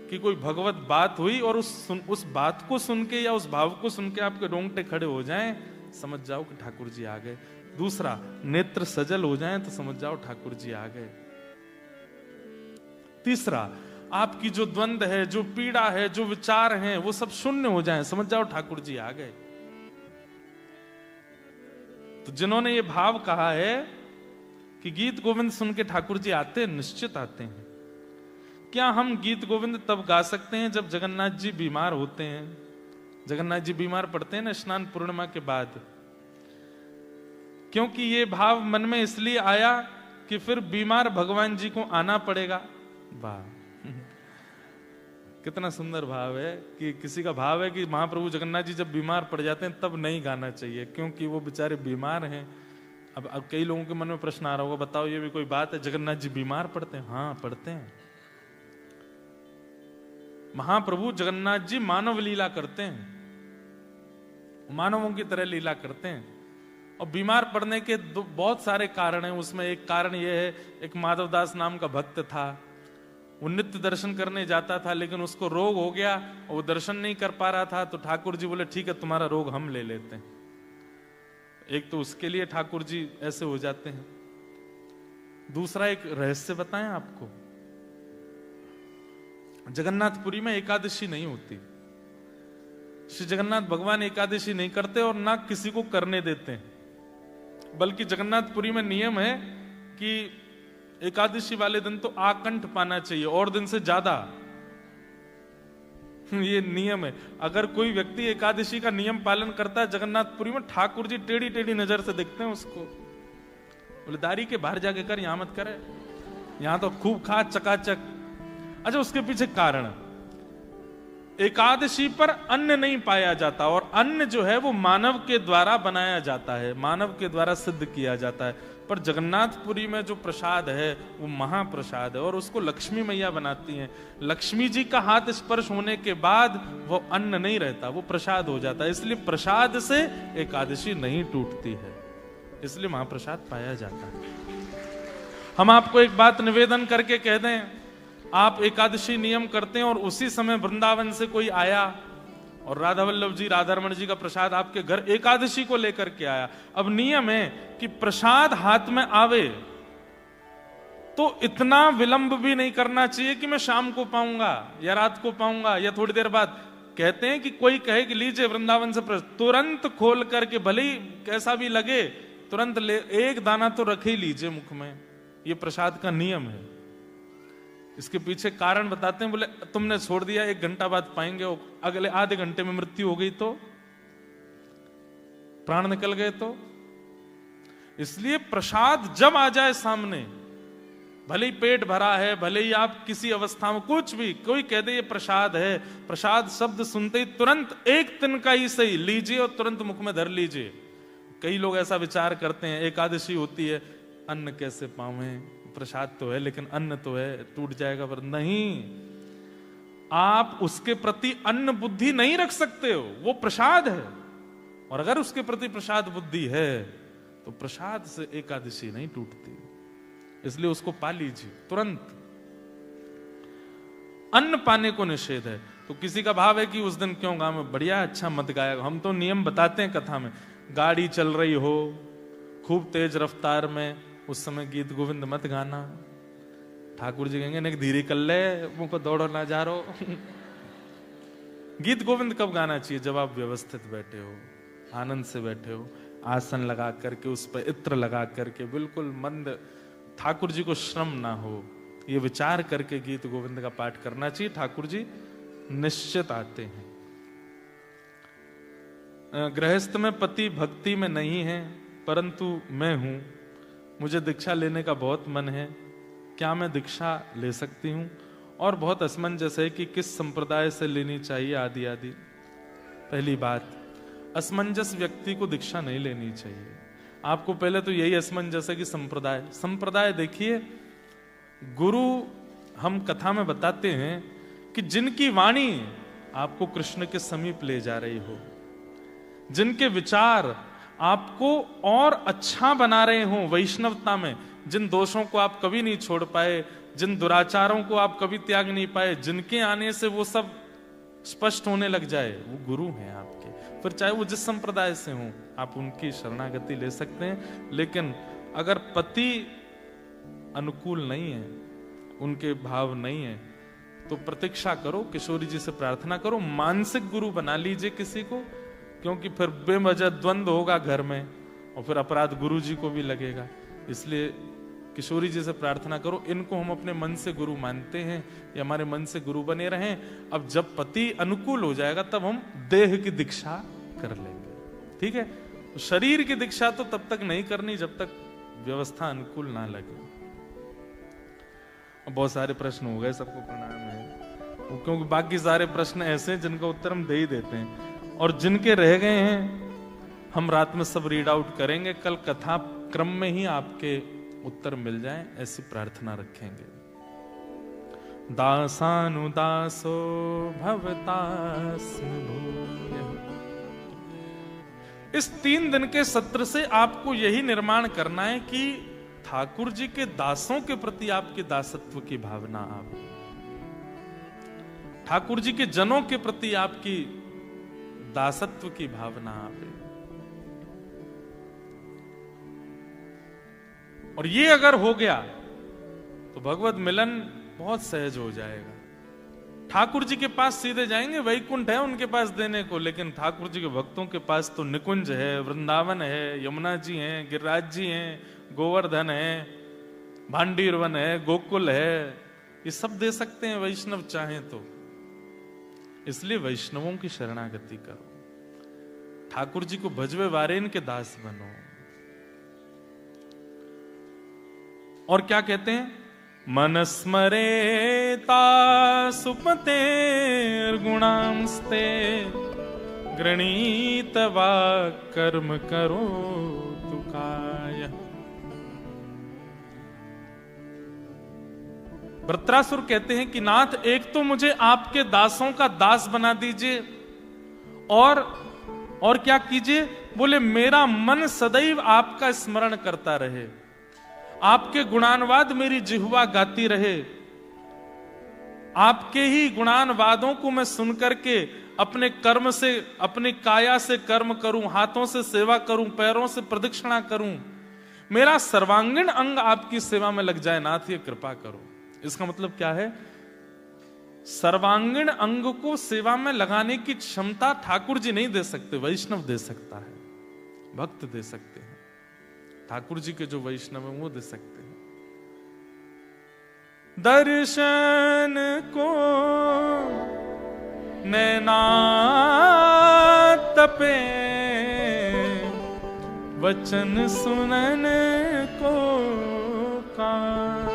कि कोई भगवत बात हुई और उस बात को सुन के या उस भाव को सुन के आपके रोंगटे खड़े हो जाएं, समझ जाओ कि ठाकुर जी आ गए। दूसरा, नेत्र सजल हो जाएं तो समझ जाओ ठाकुर जी आ गए। तीसरा, आपकी जो द्वंद्व है, जो पीड़ा है, जो विचार हैं, वो सब शून्य हो जाएं, समझ जाओ ठाकुर जी आ गए। तो जिन्होंने ये भाव कहा है कि गीत गोविंद सुन के ठाकुर जी आते हैं, निश्चित आते हैं। क्या हम गीत गोविंद तब गा सकते हैं जब जगन्नाथ जी बीमार होते हैं? जगन्नाथ जी बीमार पड़ते हैं ना स्नान पूर्णिमा के बाद, क्योंकि ये भाव मन में इसलिए आया कि फिर बीमार भगवान जी को आना पड़ेगा। वाह कितना सुंदर भाव है कि किसी का भाव है कि महाप्रभु जगन्नाथ जी जब बीमार पड़ जाते हैं तब नहीं गाना चाहिए, क्योंकि वो बेचारे बीमार हैं। अब कई लोगों के मन में प्रश्न आ रहा होगा, बताओ ये भी कोई बात है, जगन्नाथ जी बीमार पड़ते हैं? हाँ पड़ते हैं। महाप्रभु जगन्नाथ जी मानव लीला करते हैं, मानवों की तरह लीला करते हैं, और बीमार पड़ने के बहुत सारे कारण हैं। उसमें एक कारण यह है, एक माधवदास नाम का भक्त था, वो नित्य दर्शन करने जाता था, लेकिन उसको रोग हो गया और वो दर्शन नहीं कर पा रहा था। तो ठाकुर जी बोले ठीक है तुम्हारा रोग हम ले लेते हैं। एक तो उसके लिए ठाकुर जी ऐसे हो जाते हैं। दूसरा एक रहस्य बताएं आपको, जगन्नाथपुरी में एकादशी नहीं होती। श्री जगन्नाथ भगवान एकादशी नहीं करते और ना किसी को करने देते हैं, बल्कि जगन्नाथपुरी में नियम है कि एकादशी वाले दिन तो आकंठ पाना चाहिए और दिन से ज्यादा, ये नियम है। अगर कोई व्यक्ति एकादशी का नियम पालन करता है जगन्नाथपुरी में, ठाकुर जी टेढ़ी टेढ़ी नजर से देखते हैं उसको, बोले दारी के बाहर जाके कर, यहां मत करे, यहां तो खूब खा चकाचक। अच्छा, उसके पीछे कारण, एकादशी पर अन्न नहीं पाया जाता, और अन्न जो है वो मानव के द्वारा बनाया जाता है, मानव के द्वारा सिद्ध किया जाता है। पर जगन्नाथपुरी में जो प्रसाद है वो महाप्रसाद है, और उसको लक्ष्मी मैया बनाती हैं। लक्ष्मी जी का हाथ स्पर्श होने के बाद वो अन्न नहीं रहता, वो प्रसाद हो जाता है। इसलिए प्रसाद से एकादशी नहीं टूटती है, इसलिए महाप्रसाद पाया जाता है। हम आपको एक बात निवेदन करके कह दें, आप एकादशी नियम करते हैं और उसी समय वृंदावन से कोई आया और राधा वल्लभ जी, राधारमण जी का प्रसाद आपके घर एकादशी को लेकर के आया। अब नियम है कि प्रसाद हाथ में आवे तो इतना विलंब भी नहीं करना चाहिए कि मैं शाम को पाऊंगा या रात को पाऊंगा या थोड़ी देर बाद। कहते हैं कि कोई कहे कि लीजिए वृंदावन से प्रसाद, तुरंत खोल करके, भले ही कैसा भी लगे, तुरंत ले, एक दाना तो रख ही लीजिए मुख में। ये प्रसाद का नियम है। इसके पीछे कारण बताते हैं, बोले तुमने छोड़ दिया, 1 घंटा बाद पाएंगे, अगले आधे घंटे में मृत्यु हो गई तो, प्राण निकल गए तो। इसलिए प्रसाद जब आ जाए सामने, भले ही पेट भरा है, भले ही आप किसी अवस्था में, कुछ भी, कोई कह दे ये प्रसाद है, प्रसाद शब्द सुनते ही तुरंत एक तिनका ही सही लीजिए और तुरंत मुख में धर लीजिए। कई लोग ऐसा विचार करते हैं, एकादशी होती है, अन्न कैसे पावें, प्रसाद तो है लेकिन अन्न तो है, टूट जाएगा। पर नहीं, आप उसके प्रति अन्न बुद्धि नहीं रख सकते हो, वो प्रसाद है। और अगर उसके प्रति प्रसाद बुद्धि है तो प्रसाद से एकादशी नहीं टूटती, इसलिए उसको पा लीजिए तुरंत। अन्न पाने को निषेध है। तो किसी का भाव है कि उस दिन क्यों गाँव में बढ़िया अच्छा मत गाया, हम तो नियम बताते हैं कथा में, गाड़ी चल रही हो खूब तेज रफ्तार में, उस समय गीत गोविंद मत गाना। ठाकुर जी कहेंगे नहीं धीरे कर ले, मुंह को दौड़ो ना जा रो। गीत गोविंद कब गाना चाहिए? जब आप व्यवस्थित बैठे हो, आनंद से बैठे हो, आसन लगा करके, उस पर इत्र लगा करके, बिल्कुल मंद, ठाकुर जी को श्रम ना हो, ये विचार करके गीत गोविंद का पाठ करना चाहिए। ठाकुर जी निश्चित आते हैं। गृहस्थ में पति भक्ति में नहीं है, परंतु मैं हूं, मुझे दीक्षा लेने का बहुत मन है, क्या मैं दीक्षा ले सकती हूं? और बहुत असमंजस है कि किस संप्रदाय से लेनी चाहिए आदि आदि। पहली बात, असमंजस व्यक्ति को दीक्षा नहीं लेनी चाहिए। आपको पहले तो यही असमंजस है कि संप्रदाय देखिए, गुरु हम कथा में बताते हैं कि जिनकी वाणी आपको कृष्ण के समीप ले जा रही हो, जिनके विचार आपको और अच्छा बना रहे हो वैष्णवता में, जिन दोषों को आप कभी नहीं छोड़ पाए, जिन दुराचारों को आप कभी त्याग नहीं पाए, जिनके आने से वो सब स्पष्ट होने लग जाए, वो गुरु हैं आपके। फिर चाहे वो जिस संप्रदाय से हो, आप उनकी शरणागति ले सकते हैं। लेकिन अगर पति अनुकूल नहीं है, उनके भाव नहीं है, तो प्रतीक्षा करो, किशोरी जी से प्रार्थना करो, मानसिक गुरु बना लीजिए किसी को, क्योंकि फिर बेवजह द्वंद्व होगा घर में और फिर अपराध गुरु जी को भी लगेगा। इसलिए किशोरी जी से प्रार्थना करो, इनको हम अपने मन से गुरु मानते हैं, ये हमारे मन से गुरु बने रहें। अब जब पति अनुकूल हो जाएगा तब हम देह की दीक्षा कर लेंगे, ठीक है? शरीर की दीक्षा तो तब तक नहीं करनी जब तक व्यवस्था अनुकूल ना लगे। बहुत सारे प्रश्न हो गए, सबको प्रणाम है, क्योंकि बाकी सारे प्रश्न ऐसे हैं जिनका उत्तर हम दे ही देते हैं, और जिनके रह गए हैं हम रात में सब रीड आउट करेंगे। कल कथा क्रम में ही आपके उत्तर मिल जाए, ऐसी प्रार्थना रखेंगे। दासानुदासो भवतास्मि भूयः। इस 3 दिन के सत्र से आपको यही निर्माण करना है कि ठाकुर जी के दासों के प्रति आपके दासत्व की भावना आवे, ठाकुर जी के जनों के प्रति आपकी दासत्व की भावना आवे। और ये अगर हो गया तो भगवत मिलन बहुत सहज हो जाएगा। ठाकुर जी के पास सीधे जाएंगे, वैकुंठ है उनके पास देने को, लेकिन ठाकुर जी के भक्तों के पास तो निकुंज है, वृंदावन है, यमुना जी हैं, गिरिराज जी हैं, गोवर्धन है, भांडीरवन है, गोकुल है, ये सब दे सकते हैं वैष्णव चाहें तो। इसलिए वैष्णवों की शरणागति करो, ठाकुर जी को भजवे वारेन के दास बनो। और क्या कहते हैं? मनस्मरेता सुपतेर गुणांस्ते गृणीत वा कर्म करो तुकाय। वृत्रासुर कहते हैं कि नाथ, एक तो मुझे आपके दासों का दास बना दीजिए, और क्या कीजिए? बोले मेरा मन सदैव आपका स्मरण करता रहे, आपके गुणानुवाद मेरी जिह्वा गाती रहे, आपके ही गुणानुवादों को मैं सुन करके अपने कर्म से, अपनी काया से कर्म करूं, हाथों से सेवा करूं, पैरों से प्रदक्षिणा करूं, मेरा सर्वांगीण अंग आपकी सेवा में लग जाए। नाथ ये कृपा करो। इसका मतलब क्या है? सर्वांगीण अंग को सेवा में लगाने की क्षमता ठाकुर जी नहीं दे सकते, वैष्णव दे सकता है, भक्त दे सकते हैं। ठाकुर जी के जो वैष्णव हैं वो दे सकते हैं। दर्शन को नैना तपे, वचन सुनन को कान,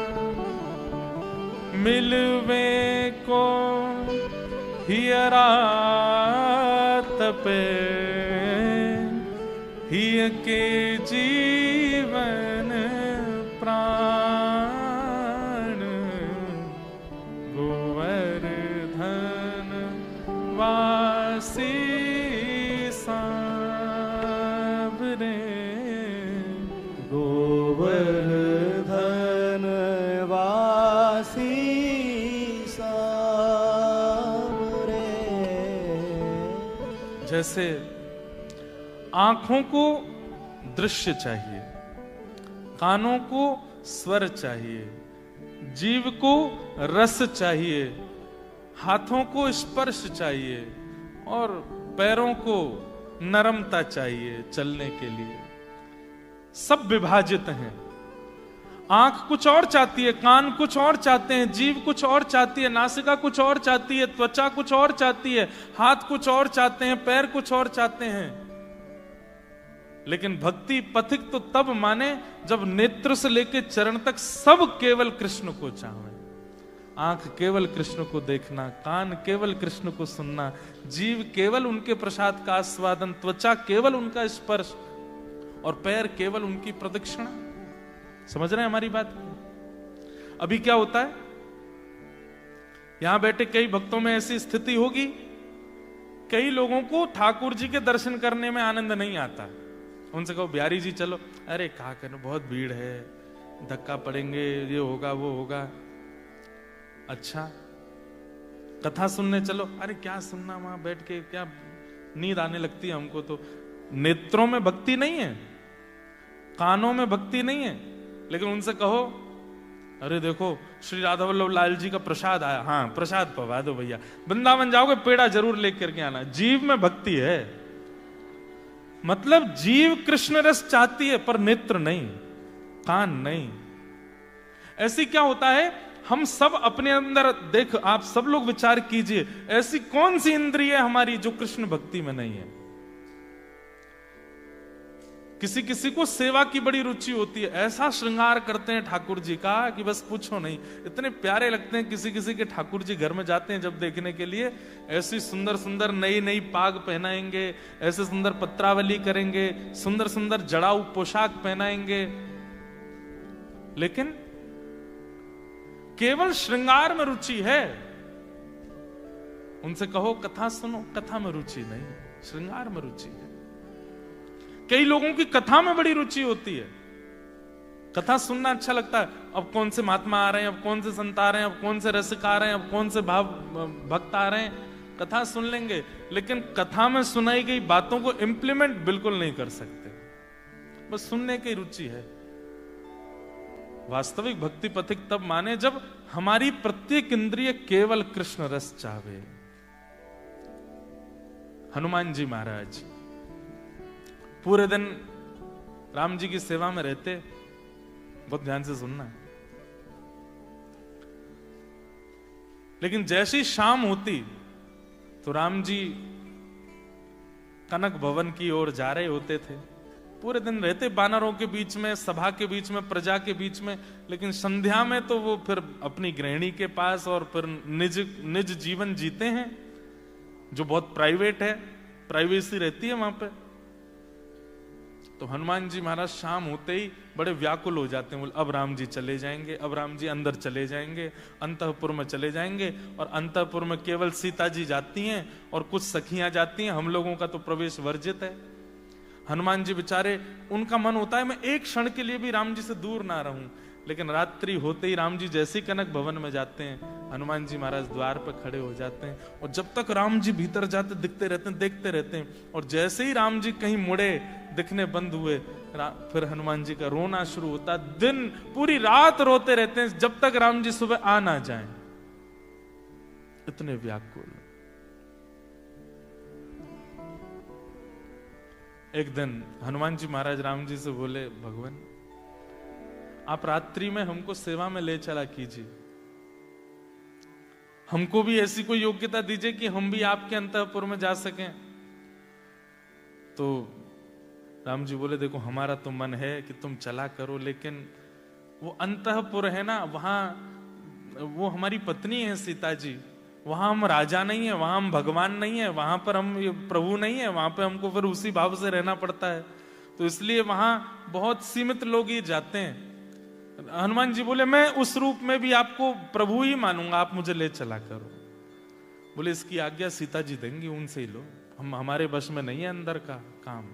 मिलवे को हियरा तपे, हिय के जीवन प्राण, गोवर्धन वासी सावरे, गोवर्धन वासी सावरे। जैसे आंखों को दृश्य चाहिए, कानों को स्वर चाहिए, जीव को रस चाहिए, हाथों को स्पर्श चाहिए, और पैरों को नरमता चाहिए चलने के लिए, सब विभाजित हैं। आंख कुछ और चाहती है, कान कुछ और चाहते हैं, जीभ कुछ और चाहती है, नासिका कुछ और चाहती है, त्वचा कुछ और चाहती है, हाथ कुछ और चाहते हैं, पैर कुछ और चाहते हैं। लेकिन भक्ति पथिक तो तब माने जब नेत्र से लेकर चरण तक सब केवल कृष्ण को चाहे। आंख केवल कृष्ण को देखना, कान केवल कृष्ण को सुनना, जीव केवल उनके प्रसाद का आस्वादन, त्वचा केवल उनका स्पर्श और पैर केवल उनकी प्रदक्षिणा। समझ रहे हैं हमारी बात? अभी क्या होता है, यहां बैठे कई भक्तों में ऐसी स्थिति होगी, कई लोगों को ठाकुर जी के दर्शन करने में आनंद नहीं आता। उनसे कहो बिहारी जी चलो, अरे कहा करना, बहुत भीड़ है, धक्का पड़ेंगे, ये होगा वो होगा। अच्छा कथा सुनने चलो, अरे क्या सुनना वहां बैठ के, क्या नींद आने लगती है हमको तो। नेत्रों में भक्ति नहीं है, कानों में भक्ति नहीं है, लेकिन उनसे कहो अरे देखो श्री राधा वल्लभ लाल जी का प्रसाद आया, हाँ प्रसाद पवा दो भैया, वृंदावन जाओगे पेड़ा जरूर लेकर के आना। जीव में भक्ति है, मतलब जीव कृष्ण रस चाहती है पर नेत्र नहीं, कान नहीं। ऐसी क्या होता है, हम सब अपने अंदर देख, आप सब लोग विचार कीजिए, ऐसी कौन सी इंद्रिय है हमारी जो कृष्ण भक्ति में नहीं है। किसी किसी को सेवा की बड़ी रुचि होती है, ऐसा श्रृंगार करते हैं ठाकुर जी का कि बस पूछो नहीं, इतने प्यारे लगते हैं। किसी किसी के ठाकुर जी घर में जाते हैं जब देखने के लिए, ऐसी सुंदर सुंदर नई नई पाग पहनाएंगे, ऐसे सुंदर पत्रावली करेंगे, सुंदर सुंदर जड़ाऊ पोशाक पहनाएंगे, लेकिन केवल श्रृंगार में रुचि है। उनसे कहो कथा सुनो, कथा में रुचि नहीं, श्रृंगार में रुचि है। कई लोगों की कथा में बड़ी रुचि होती है, कथा सुनना अच्छा लगता है। अब कौन से महात्मा आ रहे हैं, अब कौन से संत आ रहे हैं, अब कौन से रसिक आ रहे हैं, अब कौन से भाव भक्त आ रहे हैं, कथा सुन लेंगे, लेकिन कथा में सुनाई गई बातों को इंप्लीमेंट बिल्कुल नहीं कर सकते, बस सुनने की रुचि है। वास्तविक भक्ति पथिक तब माने जब हमारी प्रत्येक इंद्रिय केवल कृष्ण रस चाहे। हनुमान जी महाराज पूरे दिन राम जी की सेवा में रहते, बहुत ध्यान से सुनना, लेकिन जैसी शाम होती तो राम जी कनक भवन की ओर जा रहे होते थे। पूरे दिन रहते बानरों के बीच में, सभा के बीच में, प्रजा के बीच में, लेकिन संध्या में तो वो फिर अपनी गृहिणी के पास और फिर निज जीवन जीते हैं जो बहुत प्राइवेट है, प्राइवेसी रहती है वहां पे। तो हनुमान जी महाराज शाम होते ही बड़े व्याकुल हो जाते हैं, बोले अब राम जी चले जाएंगे, अब राम जी अंदर चले जाएंगे, अंतःपुर में चले जाएंगे, और अंतःपुर में केवल सीता जी जाती हैं और कुछ सखियां जाती हैं, हम लोगों का तो प्रवेश वर्जित है। हनुमान जी बेचारे, उनका मन होता है मैं एक क्षण के लिए भी राम जी से दूर ना रहूं, लेकिन रात्रि होते ही राम जी जैसे कनक भवन में जाते हैं, हनुमान जी महाराज द्वार पर खड़े हो जाते हैं, और जब तक राम जी भीतर जाते दिखते रहते हैं, देखते रहते हैं, और जैसे ही राम जी कहीं मुड़े, दिखने बंद हुए, फिर हनुमान जी का रोना शुरू होता। दिन पूरी रात रोते रहते हैं जब तक राम जी सुबह आ ना जाएं, इतने व्याकुल। एक दिन हनुमान जी महाराज राम जी से बोले, भगवान आप रात्रि में हमको सेवा में ले चला कीजिए, हमको भी ऐसी कोई योग्यता दीजिए कि हम भी आपके अंतःपुर में जा सकें। तो राम जी बोले, देखो हमारा तो मन है कि तुम चला करो, लेकिन वो अंतःपुर है ना, वहां वो हमारी पत्नी है सीता जी, वहां हम राजा नहीं है, वहां हम भगवान नहीं है, वहां पर हम प्रभु नहीं है, वहां पे हमको फिर उसी भाव से रहना पड़ता है, तो इसलिए वहां बहुत सीमित लोग ही जाते हैं। हनुमान जी बोले, मैं उस रूप में भी आपको प्रभु ही मानूंगा, आप मुझे ले चला करो। बोले इसकी आज्ञा सीता जी देंगी, उनसे ही लो, हम हमारे बस में नहीं है अंदर का काम।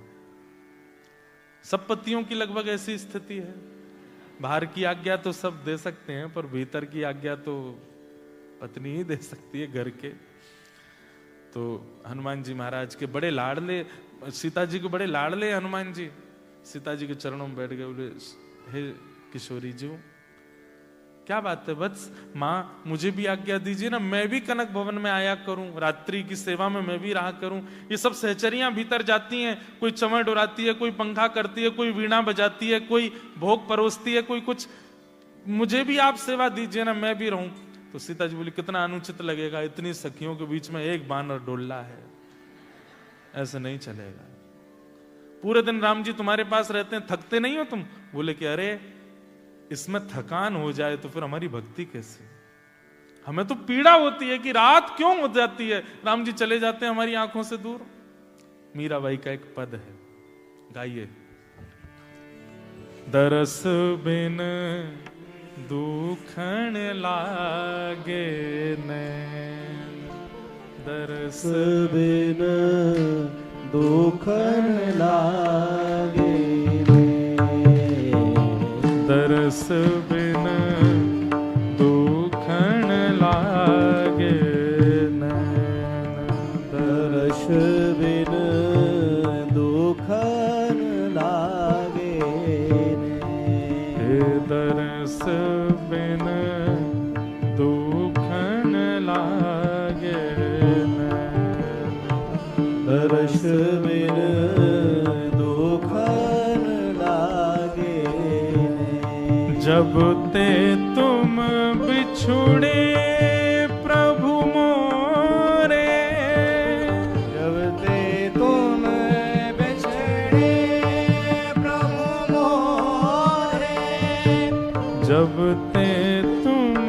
सब पतियों की लगभग ऐसी स्थिति है, बाहर की आज्ञा तो सब दे सकते हैं, पर भीतर की आज्ञा तो पत्नी ही दे सकती है घर के। तो हनुमान जी महाराज के बड़े लाडले, सीता जी के बड़े लाडले हनुमान जी, सीता जी के चरणों में बैठ गए, बोले हे किशोरी जी, क्या बात है वत्स, माँ मुझे भी आज्ञा दीजिए ना, मैं भी कनक भवन में आया करूं, रात्रि की सेवा में मैं भी रहा करूं। ये सब सहचरियां भीतर जाती हैं, कोई चमड़ उड़ाती है, कोई पंखा करती है, कोई वीणा बजाती है, कोई भोग परोसती है, कोई कुछ, मुझे भी आप सेवा दीजिए ना, मैं भी रहूं। तो सीता जी बोली कितना अनुचित लगेगा, इतनी सखियों के बीच में एक बानर डोला है, ऐसे नहीं चलेगा। पूरे दिन राम जी तुम्हारे पास रहते हैं, थकते नहीं हो तुम? बोले कि अरे इसमें थकान हो जाए तो फिर हमारी भक्ति कैसे? हमें तो पीड़ा होती है कि रात क्यों हो जाती है, राम जी चले जाते हैं हमारी आंखों से दूर। मीराबाई का एक पद है, गाइए। दरस बिन दुखन लागे नैन, दरस बिन दुखन लागे, दरस बिन दुखन लागे नैन, दरस बिन दुखन लागे, दरस बिन दुखन लागे नैन, दरस बिन दुखन लागे। जब ते तुम बिछुड़े प्रभु मोरे, जब ते तुम बिछड़े प्रभु मोरे, जब ते तुम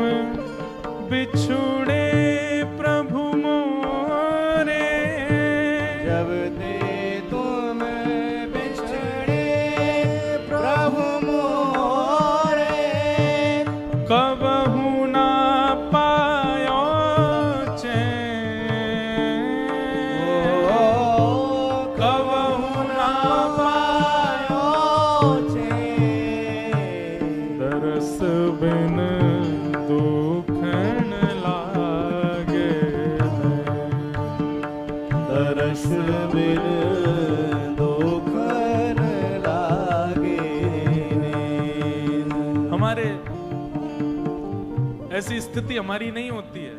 बिछुड़े प्रभु मोरे, जब ते तुम बिछड़े प्रभु मोरे, कबहु ना पायो चैन, कबहु ना पायो चैन, दरस बिन दुखन लागे नैन, दरस बिन दुखन लागे नैन। हमारे ऐसी स्थिति हमारी नहीं होती है।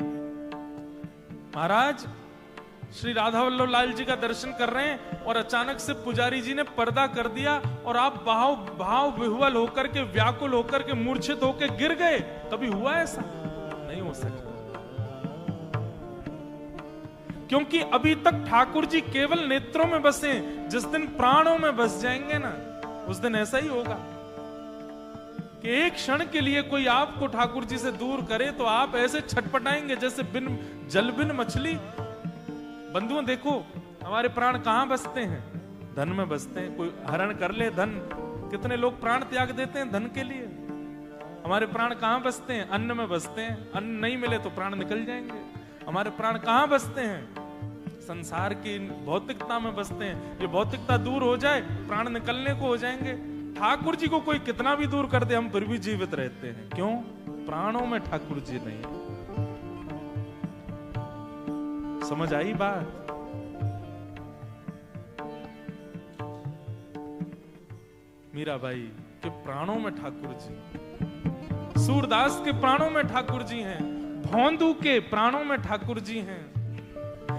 महाराज श्री राधा वल्लभ लाल जी का दर्शन कर रहे हैं और अचानक से पुजारी जी ने पर्दा कर दिया और आप भाव विह्वल होकर के, व्याकुल होकर के, मूर्छित होकर गिर गए। कभी हुआ ऐसा? नहीं हो सका, क्योंकि अभी तक ठाकुर जी केवल नेत्रों में बसे। जिस दिन प्राणों में बस जाएंगे ना, उस दिन ऐसा ही होगा कि एक क्षण के लिए कोई आपको ठाकुर जी से दूर करे तो आप ऐसे छटपटाएंगे जैसे बिन जल बिन मछली। बंधुओं देखो, हमारे प्राण कहां बसते हैं? धन में बसते हैं। कोई हरण कर ले धन, कितने लोग प्राण त्याग देते हैं धन के लिए। हमारे प्राण कहां बसते हैं? अन्न में बसते हैं। अन्न नहीं मिले तो प्राण निकल जाएंगे। हमारे प्राण कहां बसते हैं? संसार की भौतिकता में बसते हैं। ये भौतिकता दूर हो जाए, प्राण निकलने को हो जाएंगे। ठाकुर जी को कोई कितना भी दूर कर दे, हम फिर भी जीवित रहते हैं। क्यों? प्राणों में ठाकुर जी नहीं। समझ आई बात? मीराबाई के प्राणों में ठाकुर जी, सूरदास के प्राणों में ठाकुर जी हैं, भौंदू के प्राणों में ठाकुर जी हैं।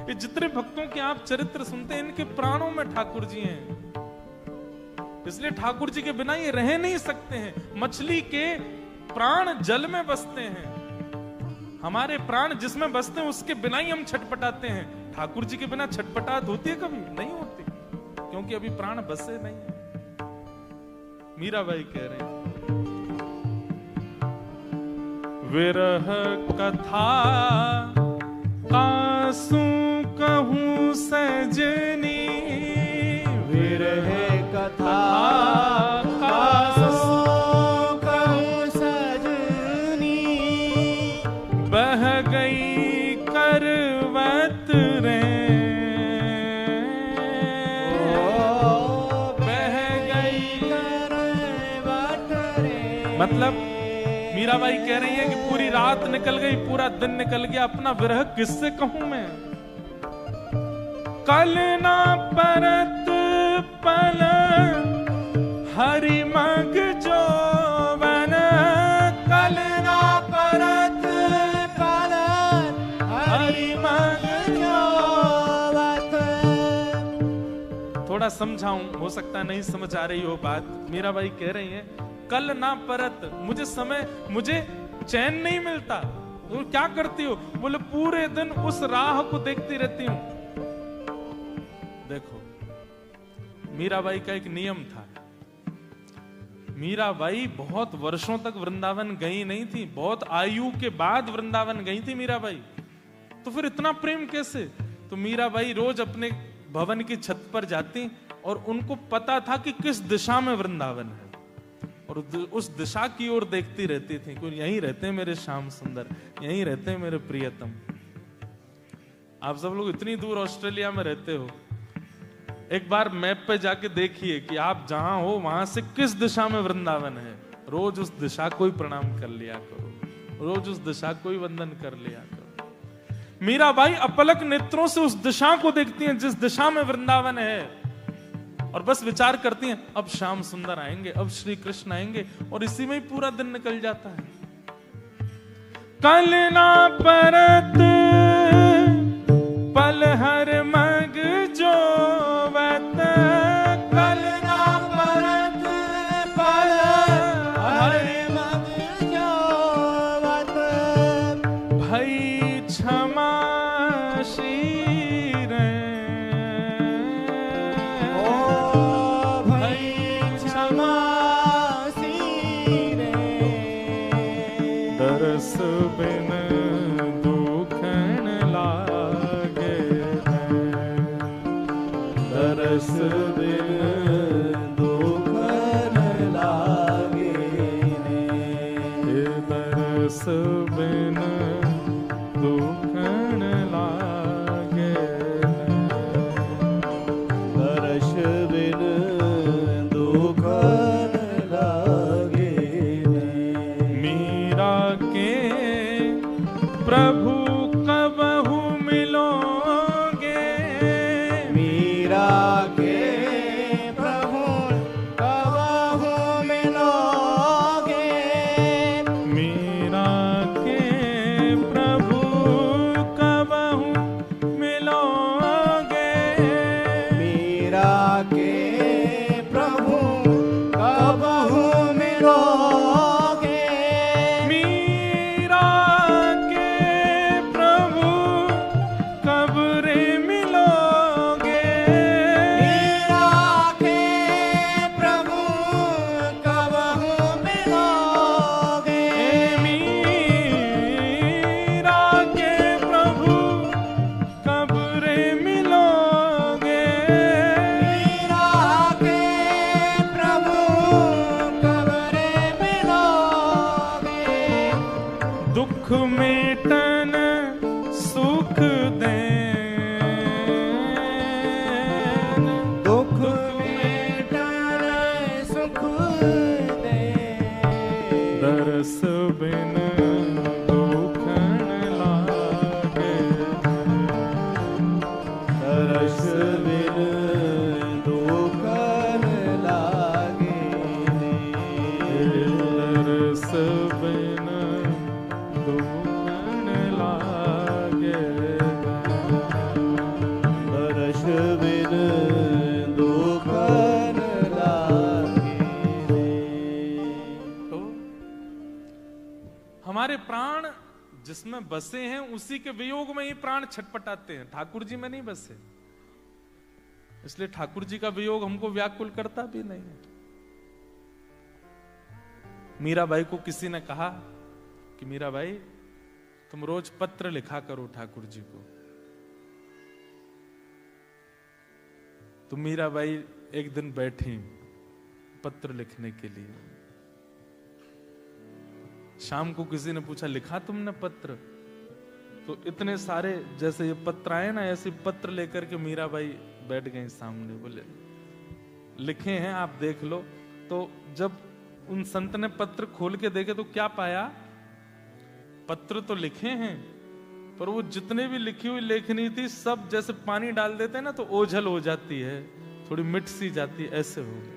ये जितने भक्तों के आप चरित्र सुनते हैं, इनके प्राणों में ठाकुर जी हैं। इसलिए ठाकुर जी के बिना ये रह नहीं सकते हैं। मछली के प्राण जल में बसते हैं, हमारे प्राण जिसमें बसते हैं उसके बिना ही हम छटपटाते हैं। ठाकुर जी के बिना छटपटाहट होती है? कभी नहीं होती, क्योंकि अभी प्राण बसे नहीं है। मीराबाई कह रहे हैं, विरह कथा कासू कहूं सजनी, विरह कथा कासू कहूं सजनी, बह गई करवत रे, बह गई करवत रे। मतलब मीराबाई कह रही है कि पूरी रात निकल गई, पूरा दिन निकल गया, अपना विरह किससे कहूं मैं। कल ना परत पल हरि मग जो बन, कल ना परत पल हरि मग जोवत। थोड़ा समझाऊं, हो सकता है नहीं समझ आ रही हो बात। मीराबाई कह रही है कल ना परत, मुझे चैन नहीं मिलता। तो क्या करती हो? बोले पूरे दिन उस राह को देखती रहती हूं। देखो, मीराबाई का एक नियम था। मीराबाई बहुत वर्षों तक वृंदावन गई नहीं थी, बहुत आयु के बाद वृंदावन गई थी मीराबाई। तो फिर इतना प्रेम कैसे? तो मीराबाई रोज अपने भवन की छत पर जाती और उनको पता था कि किस दिशा में वृंदावन है, और उस दिशा की ओर देखती रहती थी कि यहीं रहते हैं मेरे श्याम सुंदर, यहीं रहते हैं मेरे प्रियतम। आप सब लोग इतनी दूर ऑस्ट्रेलिया में रहते हो, एक बार मैप पे जाके देखिए कि आप जहां हो वहां से किस दिशा में वृंदावन है। रोज उस दिशा को ही प्रणाम कर लिया करो, रोज उस दिशा को ही वंदन कर लिया करो। मीराबाई अपलक नेत्रों से उस दिशा को देखती हैं जिस दिशा में वृंदावन है, और बस विचार करती हैं अब श्याम सुंदर आएंगे, अब श्री कृष्ण आएंगे, और इसी में ही पूरा दिन निकल जाता है। कल ना परत पल हर मग जो वत, कल ना परत पल हर मग जो वत, भई क्षमा शीर, ओ भई क्षमा शीरे, दरस बिन दुखन लागे, दरस बिन दुखन लागे, दरस बिन दुखन लागे, दर्श बिन दुखन लागे। मीरा के प्रभु कबहु मिलोगे, मीरा के प्रभु कबहु मिलोगे, मीरा के प्रभु कबहु मिलोगे, मीरा के प्रभु कबहु मिलोगे, मीरा के प्रभु कब रे मिलोगे, मीरा के प्रभु कबहु मिलोगे, मीरा के प्रभु कब रे मिलोगे, मीरा के प्रभु कब रे मिलोगे, दुख मेटन सुख देन, दुख मेटन सुख दे, दरस बिन दुखन लागे, दर्श बिन दुखन लागे, दरस बिन दुखन लागे, दर्श बिन दुखन लागे। तो हमारे प्राण जिसमें बसे हैं उसी के वियोग में ही प्राण छटपटाते हैं, ठाकुर जी में नहीं बसे, इसलिए ठाकुर जी का वियोग हमको व्याकुल करता भी नहीं है। मीराबाई को किसी ने कहा कि मीराबाई तुम रोज पत्र लिखा करो ठाकुर जी को। तो मीराबाई एक दिन बैठी पत्र लिखने के लिए। शाम को किसी ने पूछा लिखा तुमने पत्र? तो इतने सारे जैसे ये पत्र आए ना, ऐसे पत्र लेकर के मीराबाई बैठ गई सामने, बोले लिखे हैं आप देख लो। तो जब उन संत ने पत्र खोल के देखे तो क्या पाया? पत्र तो लिखे हैं पर वो जितने भी लिखी हुई लेखनी थी सब जैसे पानी डाल देते हैं ना तो ओझल हो जाती है, थोड़ी मिट सी जाती है, ऐसे हो गए।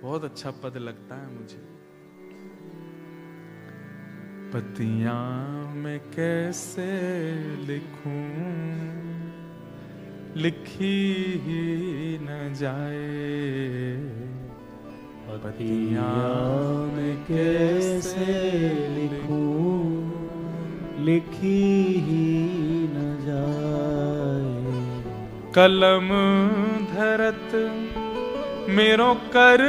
बहुत अच्छा पद लगता है मुझे। पतियां मैं कैसे लिखूं लिखी ही न जाए, पतियाँ मैं कैसे लिखूं, लिखी ही न जाए। कलम धरत मेरो कर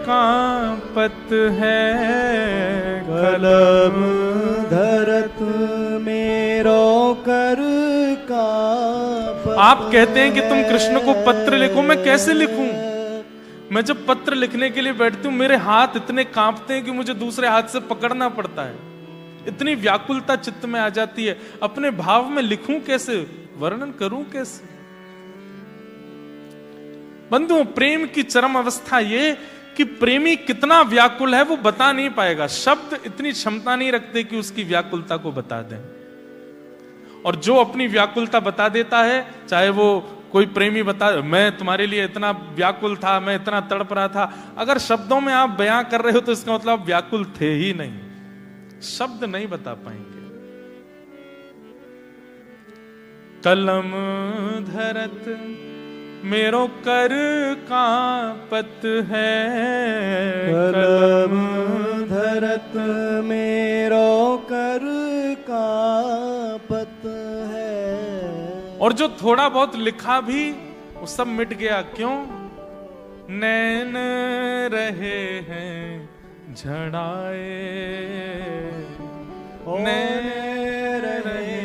कांपत है, कलम धरत मेरो कर कांपत। आप कहते हैं कि तुम कृष्ण को पत्र लिखो, मैं कैसे लिखूं? मैं जब पत्र लिखने के लिए बैठती हूँ मेरे हाथ इतने कांपते हैं कि मुझे दूसरे हाथ से पकड़ना पड़ता है। इतनी व्याकुलता चित्त में आ जाती है, अपने भाव में लिखूं कैसे, वर्णन करूं कैसे? बंधुओं, प्रेम की चरम अवस्था ये कि प्रेमी कितना व्याकुल है वो बता नहीं पाएगा। शब्द इतनी क्षमता नहीं रखते कि उसकी व्याकुलता को बता दें। और जो अपनी व्याकुलता बता देता है, चाहे वो कोई प्रेमी बता, मैं तुम्हारे लिए इतना व्याकुल था, मैं इतना तड़प रहा था, अगर शब्दों में आप बयां कर रहे हो तो इसका मतलब व्याकुल थे ही नहीं, शब्द नहीं बता पाएंगे। कलम धरत मेरो कर कांपत है, कलम धरत मेरो कर कांपत है। और जो थोड़ा बहुत लिखा भी वो सब मिट गया। क्यों? नैन रहे हैं झड़ाए, नैन रहे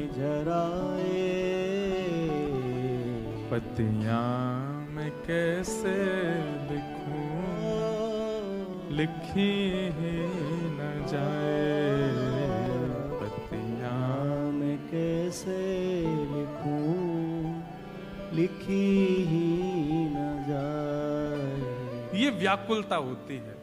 झड़ाए। पतियाँ मैं कैसे लिखूं, लिखी ही न जाए, पतियाँ मैं कैसे लिखूं, लिखी ही न जाए। ये व्याकुलता होती है।